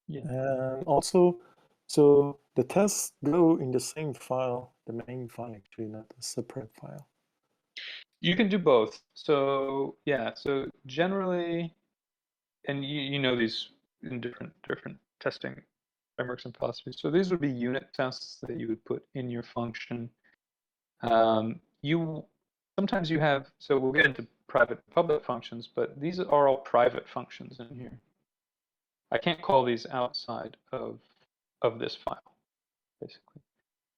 Yeah. And also, so the tests go in the same file, the main file actually, not a separate file. You can do both. So yeah, so generally, and you know these in different testing frameworks and philosophies. So these would be unit tests that you would put in your function. Sometimes you have, so we'll get into private and public functions, but these are all private functions in here. I can't call these outside of this file, basically.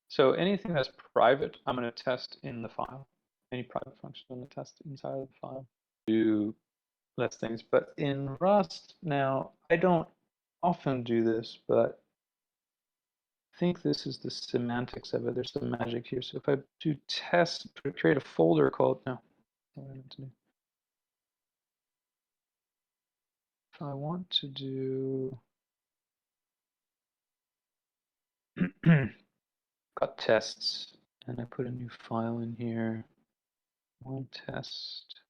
So anything that's private, I'm going to test in the file. Any private function, I'm going to test inside of the file. Do less things, but in Rust now, I don't often do this, but I think this is the semantics of it. There's some magic here. So if I do test, create a folder called, no, what I meant to do. If I want to do, got tests, and I put a new file in here. One test.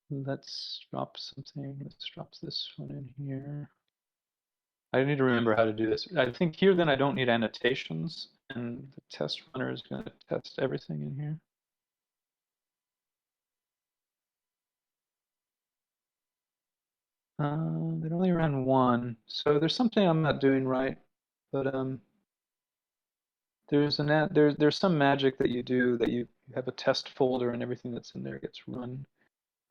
Let's drop something. Let's drop this one in here. I need to remember how to do this. I think here then I don't need annotations, and the test runner is going to test everything in here. It only ran one, so there's something I'm not doing right, but there's some magic that you do that you have a test folder and everything that's in there gets run.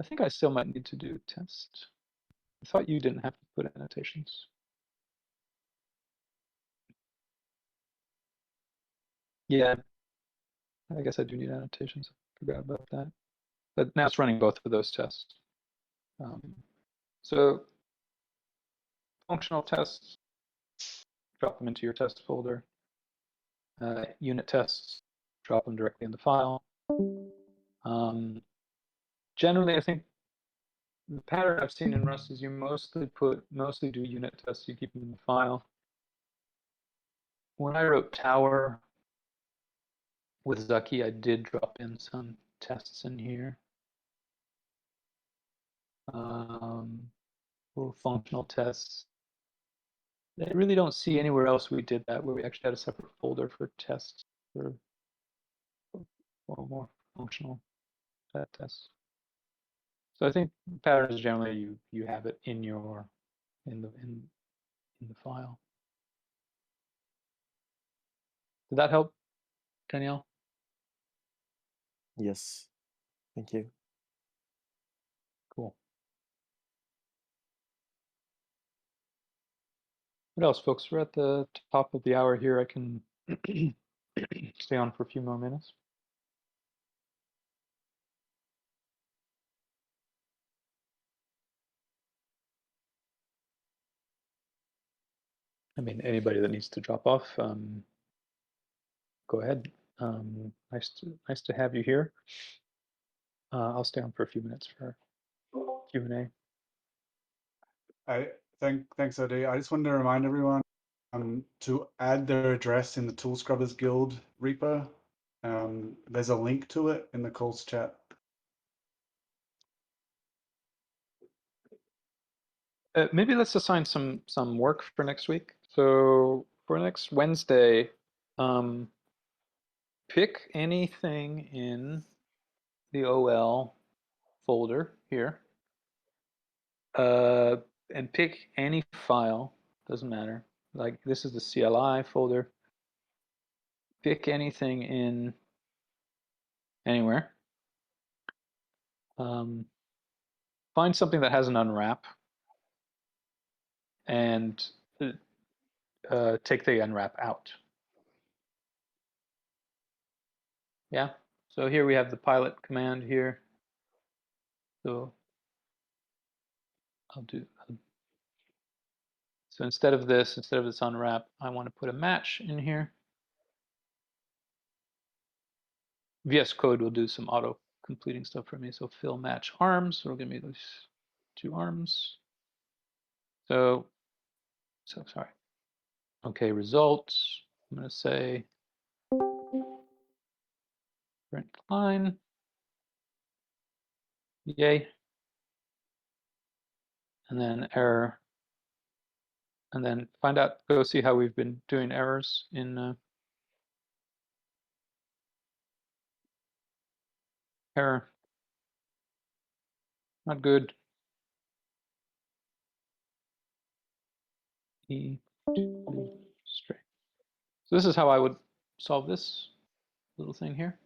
I think I still might need to do test. I thought you didn't have to put annotations. Yeah, I guess I do need annotations. I forgot about that. But now it's running both of those tests. So functional tests, drop them into your test folder. Unit tests, drop them directly in the file. Generally, I think the pattern I've seen in Rust is you mostly do unit tests. You keep them in the file. When I wrote Tower with Zucky, I did drop in some tests in here. Little functional tests. I really don't see anywhere else we did that where we actually had a separate folder for tests for more functional tests. So I think patterns generally you have it in the file. Did that help, Danielle? Yes. Thank you. Cool. What else, folks? We're at the top of the hour here. I can stay on for a few more minutes. I mean, anybody that needs to drop off, go ahead. Nice to have you here. I'll stay on for a few minutes for Q&A. Thanks, Ade. I just wanted to remind everyone to add their address in the Tool Scrubbers Guild repo. There's a link to it in the calls chat. Maybe let's assign some work for next week. So for next Wednesday, pick anything in the OL folder here, and pick any file. Doesn't matter. Like this is the CLI folder. Pick anything in anywhere. Find something that has an unwrap and take the unwrap out. Yeah. So here we have the pilot command here. So so instead of this unwrap, I want to put a match in here. VS Code will do some auto completing stuff for me. So fill match arms. It'll give me those two arms. So sorry. Okay, results. I'm going to say print line. Yay. And then error. And then go see how we've been doing errors in error. Not good. Straight. So this is how I would solve this little thing here.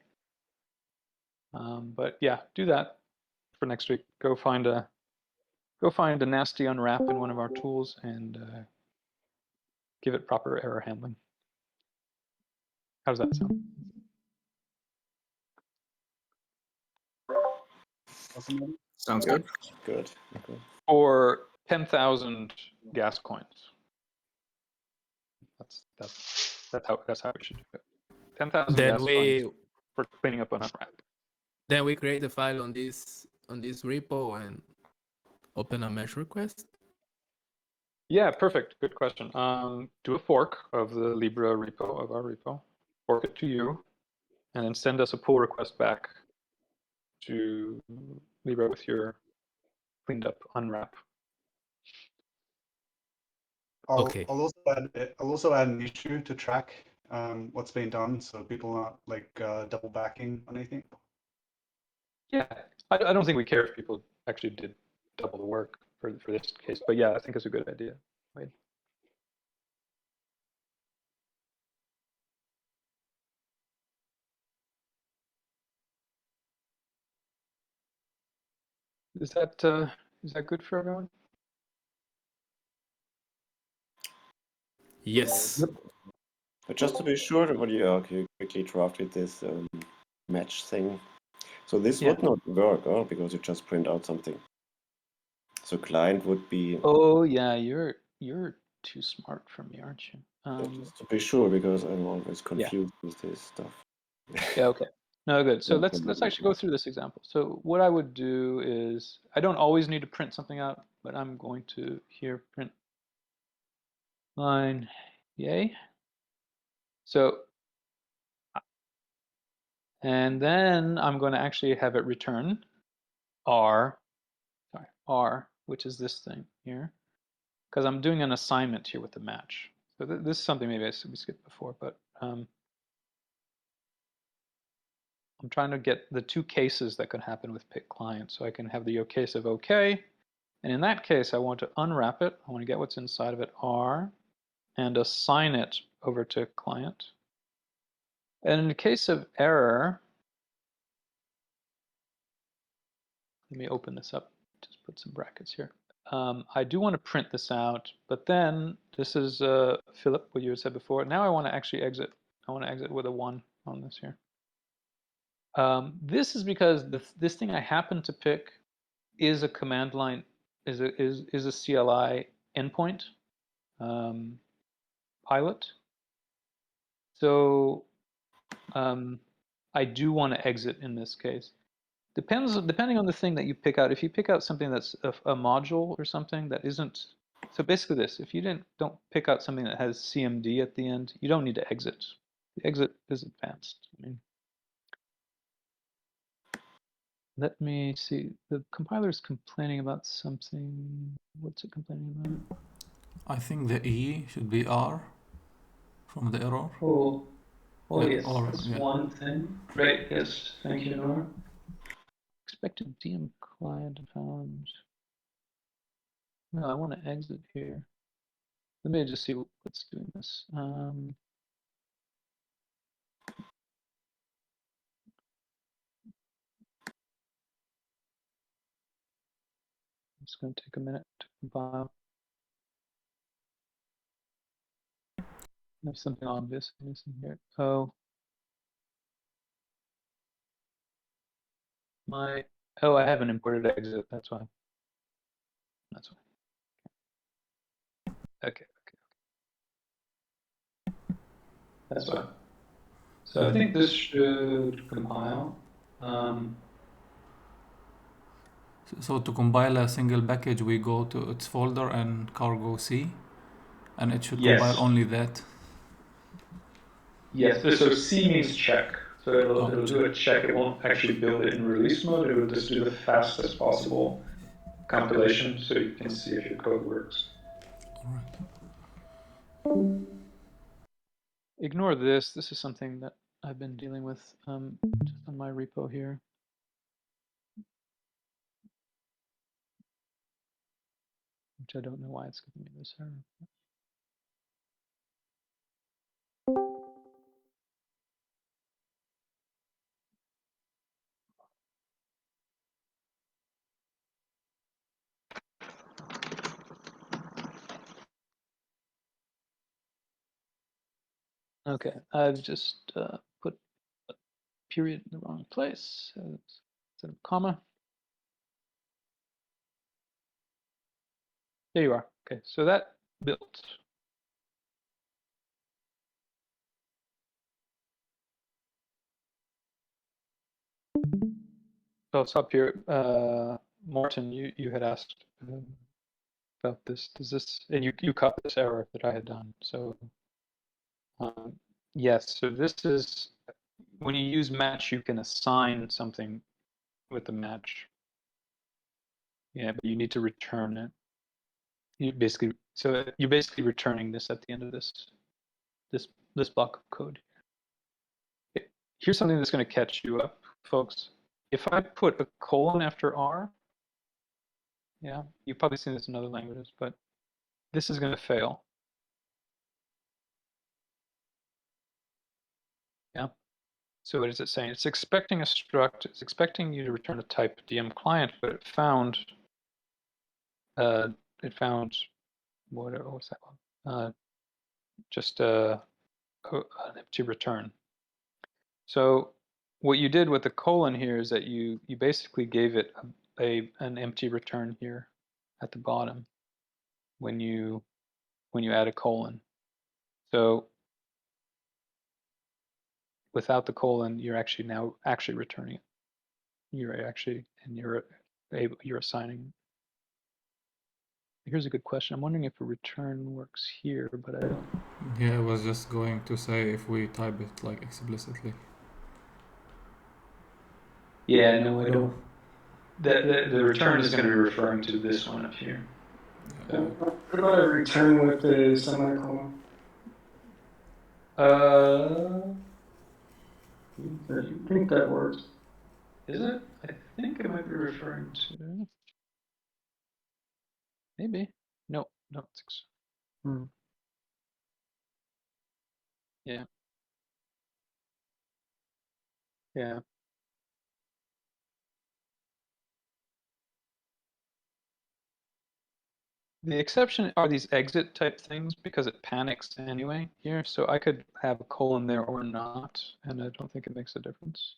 But yeah, do that for next week. Go find a nasty unwrap in one of our tools and give it proper error handling. How does that sound? Sounds good. Good. Okay. For 10,000 gas coins. That's how we should do it. 10,000 Then gas we coins for cleaning up an unwrap. then we create the file on this repo and open a merge request. Yeah, perfect. Good question. Do a fork of the Libra repo of our repo. Fork it to you, and then send us a pull request back to Libra with your cleaned up unwrap. I'll also add an issue to track what's being done, so people aren't like double backing on anything. Yeah, I don't think we care if people actually did double the work for this case, but yeah, I think it's a good idea. Wait. Is that good for everyone? Yes. But just to be sure, what you quickly drafted this match thing. So this would not work, because you just print out something. So client would be. Oh yeah, you're too smart for me, aren't you? Just to be sure, because I'm always confused with this stuff. Yeah. Okay. No, good. So No let's problem. actually go through this example. So what I would do is, I don't always need to print something out, but I'm going to here print line, yay. So, and then I'm going to actually have it return R, which is this thing here, because I'm doing an assignment here with the match. So this is something maybe we skipped before, but I'm trying to get the two cases that could happen with pick client. So I can have the case of OK. And in that case, I want to unwrap it. I want to get what's inside of it, R, and assign it over to client. And in the case of error, let me open this up, just put some brackets here. I do want to print this out, but then this is Philip, what you had said before. Now I want to actually exit. I want to exit with a 1 on this here. This is because this thing I happen to pick is a command line, is a CLI endpoint pilot. So I do want to exit in this case. Depending on the thing that you pick out. If you pick out something that's a module or something that isn't, so basically this, if you don't pick out something that has CMD at the end, you don't need to exit. The exit is advanced. I mean, let me see. The compiler is complaining about something. What's it complaining about? I think the E should be R from the error. Oh yes, Or, that's yeah. one thing. Great, yes, thank you, Nora. Expected DM client found. No, I want to exit here. Let me just see what's doing this. It's going to take a minute to compile. There's something obvious missing here. Oh, I haven't imported exit. That's why. That's why. Okay. That's why. So I think this should compile. So to compile a single package, we go to its folder and cargo C, and it should Yes. compile only that. Yes, so C means check. So it'll do a check. It won't actually build it in release mode. It will just do the fastest possible compilation so you can see if your code works. All right. Ignore this. This is something that I've been dealing with just on my repo here. Which I don't know why it's giving me this error. Okay, I've just put a period in the wrong place instead of comma. There you are. Okay, so that built. So it's up here. Martin, you had asked about this. Does this, and you caught this error that I had done. So yes, so this is, when you use match, you can assign something with the match. Yeah, but you need to return it. So you're basically returning this at the end of this block of code. Here's something that's going to catch you up, folks. If I put a colon after R, yeah, you've probably seen this in other languages, but this is going to fail. Yeah. So what is it saying? It's expecting a struct. It's expecting you to return a type DM client, but it found what was that one? Just an empty return. So what you did with the colon here is that you basically gave it an empty return here at the bottom when you add a colon. So without the colon, you're actually now returning it. You're assigning. Here's a good question. I'm wondering if a return works here, but I don't. Yeah, I was just going to say if we type it like explicitly. Yeah, no, I don't. The return is going to be referring to this one up here. So, What about a return with a semicolon? I think that works. Is it? I think it might be referring to. Maybe. No, it's. Yeah. Yeah. The exception are these exit type things because it panics anyway here. So I could have a colon there or not, and I don't think it makes a difference.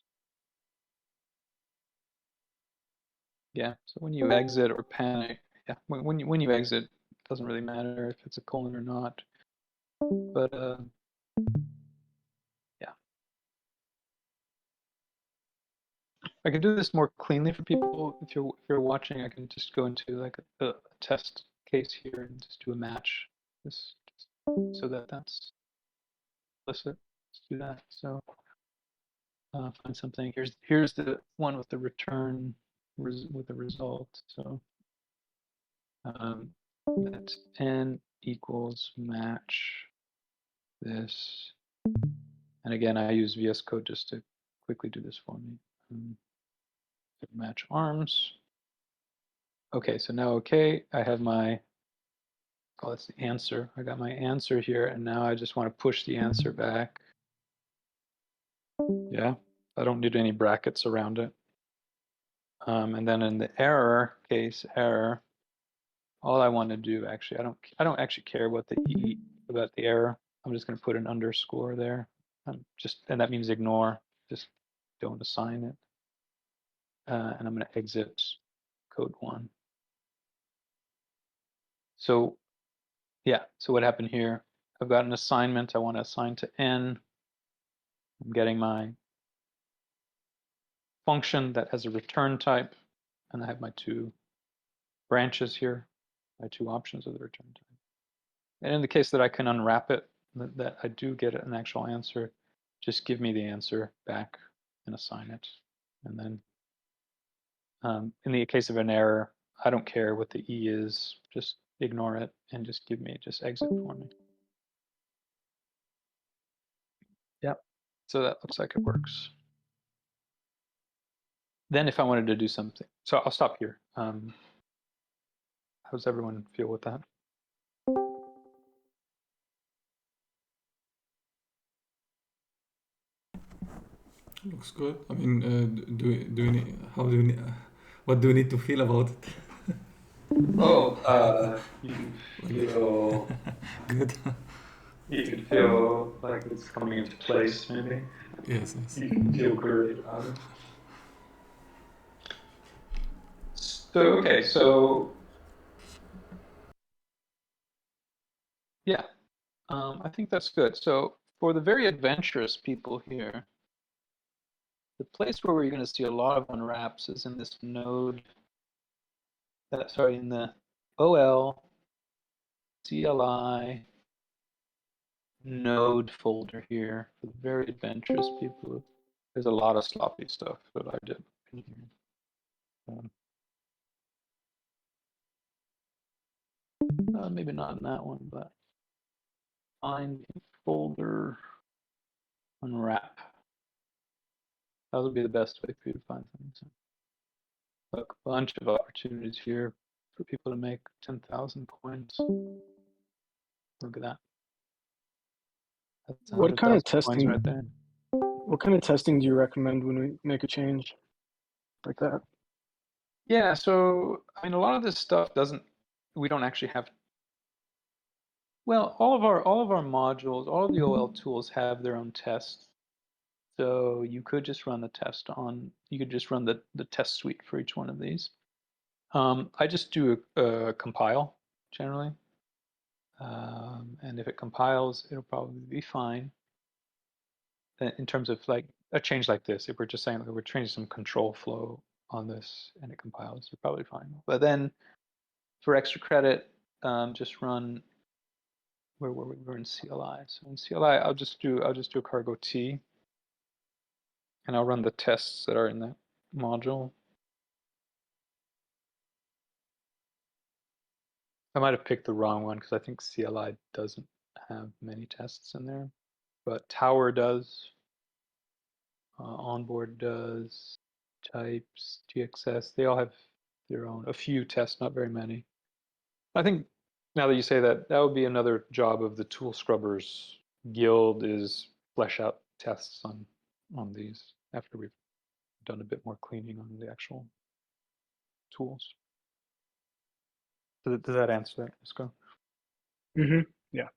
Yeah, so when you exit or panic, yeah, when you exit, it doesn't really matter if it's a colon or not. But yeah. I can do this more cleanly for people. If you're watching, I can just go into like a test case here and just do a match. This so that's explicit. Let's do that. So find something. Here's the one with the return with the result. So that's n equals match this. And again, I use VS Code just to quickly do this for me. Match arms. Okay, so now I have my, oh, that's the answer. I got my answer here, and now I just want to push the answer back. Yeah, I don't need any brackets around it. And then in the error case, all I want to do actually, I don't actually care about the error. I'm just going to put an underscore there. And that means ignore. Just don't assign it. And I'm going to exit code 1. So yeah, so what happened here? I've got an assignment. I want to assign to n. I'm getting my function that has a return type, and I have my 2 branches here, my 2 options of the return type. And in the case that I can unwrap it, that I do get an actual answer, just give me the answer back and assign it. And then in the case of an error, I don't care what the E is, just ignore it and just exit for me. Yep, so that looks like it works. Then if I wanted to do something, so I'll stop here. How does everyone feel with that? Looks good. I mean, do we need, how do we need, what do we need to feel about it? Oh, you can feel good. You can feel like it's coming into place, maybe. Yes. You can feel great about it. So okay, so yeah, I think that's good. So for the very adventurous people here, the place where we're going to see a lot of unwraps is in this node. In the OL CLI node folder here for the very adventurous people. There's a lot of sloppy stuff that I did in here. Maybe not in that one, but find folder unwrap. That would be the best way for you to find things. Look, a bunch of opportunities here for people to make 10,000 coins. Look at that. That's What kind of testing? right there. What kind of testing do you recommend when we make a change like that? Yeah, so I mean, a lot of this stuff we don't actually have. Well, all of our modules, all of the OL tools have their own tests. So you could just run the test you could just run the test suite for each one of these. I just do a compile generally. And if it compiles, it'll probably be fine. in terms of like a change like this, if we're just saying, like, we're changing some control flow on this and it compiles, you're probably fine. But then for extra credit, just run, where were we? We're in CLI. So in CLI, I'll just do a cargo T, and I'll run the tests that are in that module. I might have picked the wrong one because I think CLI doesn't have many tests in there, but Tower does, Onboard does, Types, GXS, they all have their own, a few tests, not very many. I think now that you say that, that would be another job of the tool scrubbers guild, is flesh out tests on these after we've done a bit more cleaning on the actual tools. Does that answer that? Let's go. Mm-hmm. Yeah.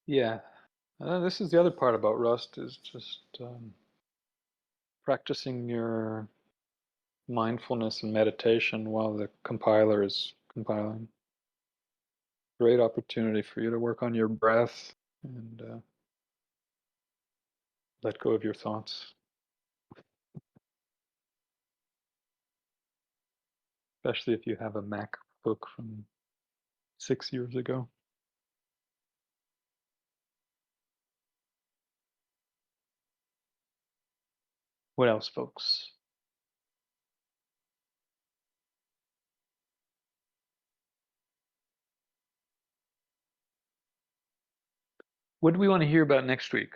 Yeah, this is the other part about Rust, is just practicing your mindfulness and meditation while the compiler is compiling. Great opportunity for you to work on your breath and let go of your thoughts. Especially if you have a MacBook from 6 years ago. What else, folks? What do we want to hear about next week?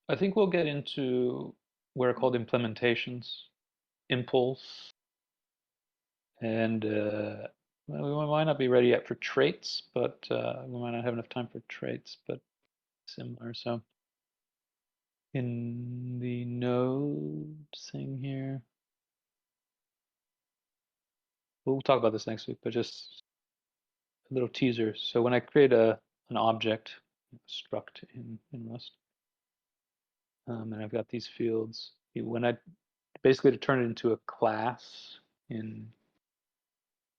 I think we'll get into what are called implementations, Impulse, and well, we might not be ready yet for traits, but we might not have enough time for traits, but similar. So in the node thing here, we'll talk about this next week, but just a little teaser. So when I create an object, struct in Rust, and I've got these fields, when I basically, to turn it into a class in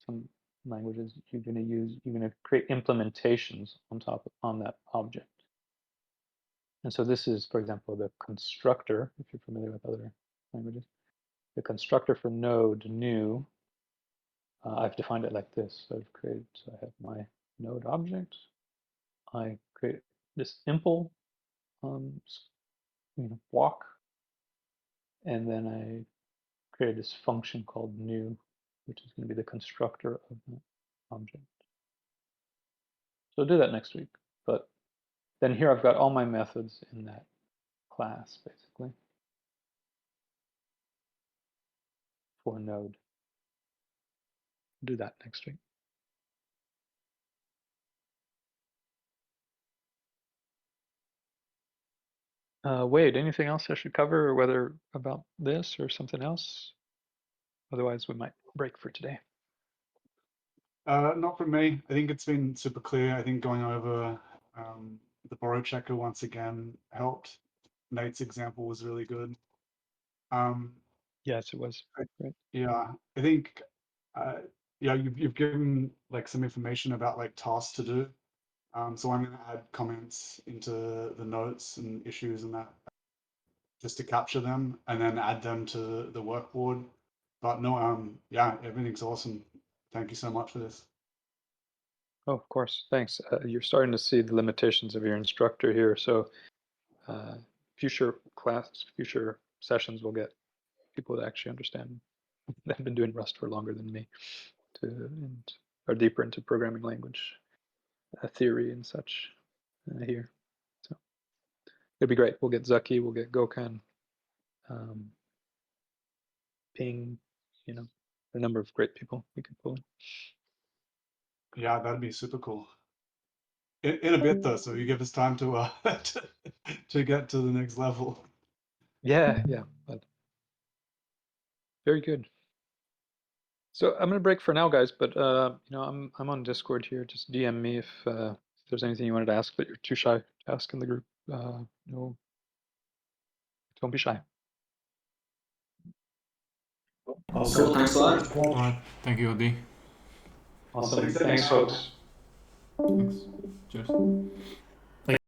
some languages, you're going to create implementations on that object. And so this is, for example, the constructor, if you're familiar with other languages. The constructor for node new, I've defined it like this. So I have my node object. I create this impl walk, and then I created this function called new, which is going to be the constructor of the object. So I'll do that next week. But then here I've got all my methods in that class, basically, for node. Do that next week. Wade, anything else I should cover, or whether about this or something else? Otherwise, we might break for today. Not from me. I think it's been super clear. I think going over the borrow checker once again helped. Nate's example was really good. Yes, it was. Great. Yeah, I think yeah, you've given like some information about like tasks to do. So I'm going to add comments into the notes and issues and that, just to capture them and then add them to the workboard. But no, yeah, everything's awesome. Thank you so much for this. Oh, of course. Thanks. You're starting to see the limitations of your instructor here. So future sessions will get people that actually understand, that have been doing Rust for longer than me, and are deeper into programming language theory and such here. So it'll be great. We'll get Zucky, we'll get Gokhan, Ping, a number of great people we could pull in. Yeah, that'd be super cool. In a bit though, so you give us time to to get to the next level. Yeah, but very good. So I'm gonna break for now, guys. But I'm on Discord here. Just DM me if there's anything you wanted to ask, but you're too shy to ask in the group. No, don't be shy. Cool, thanks a lot. All right. Thank you, Odi. Awesome. Thanks, folks. Thanks. Cheers.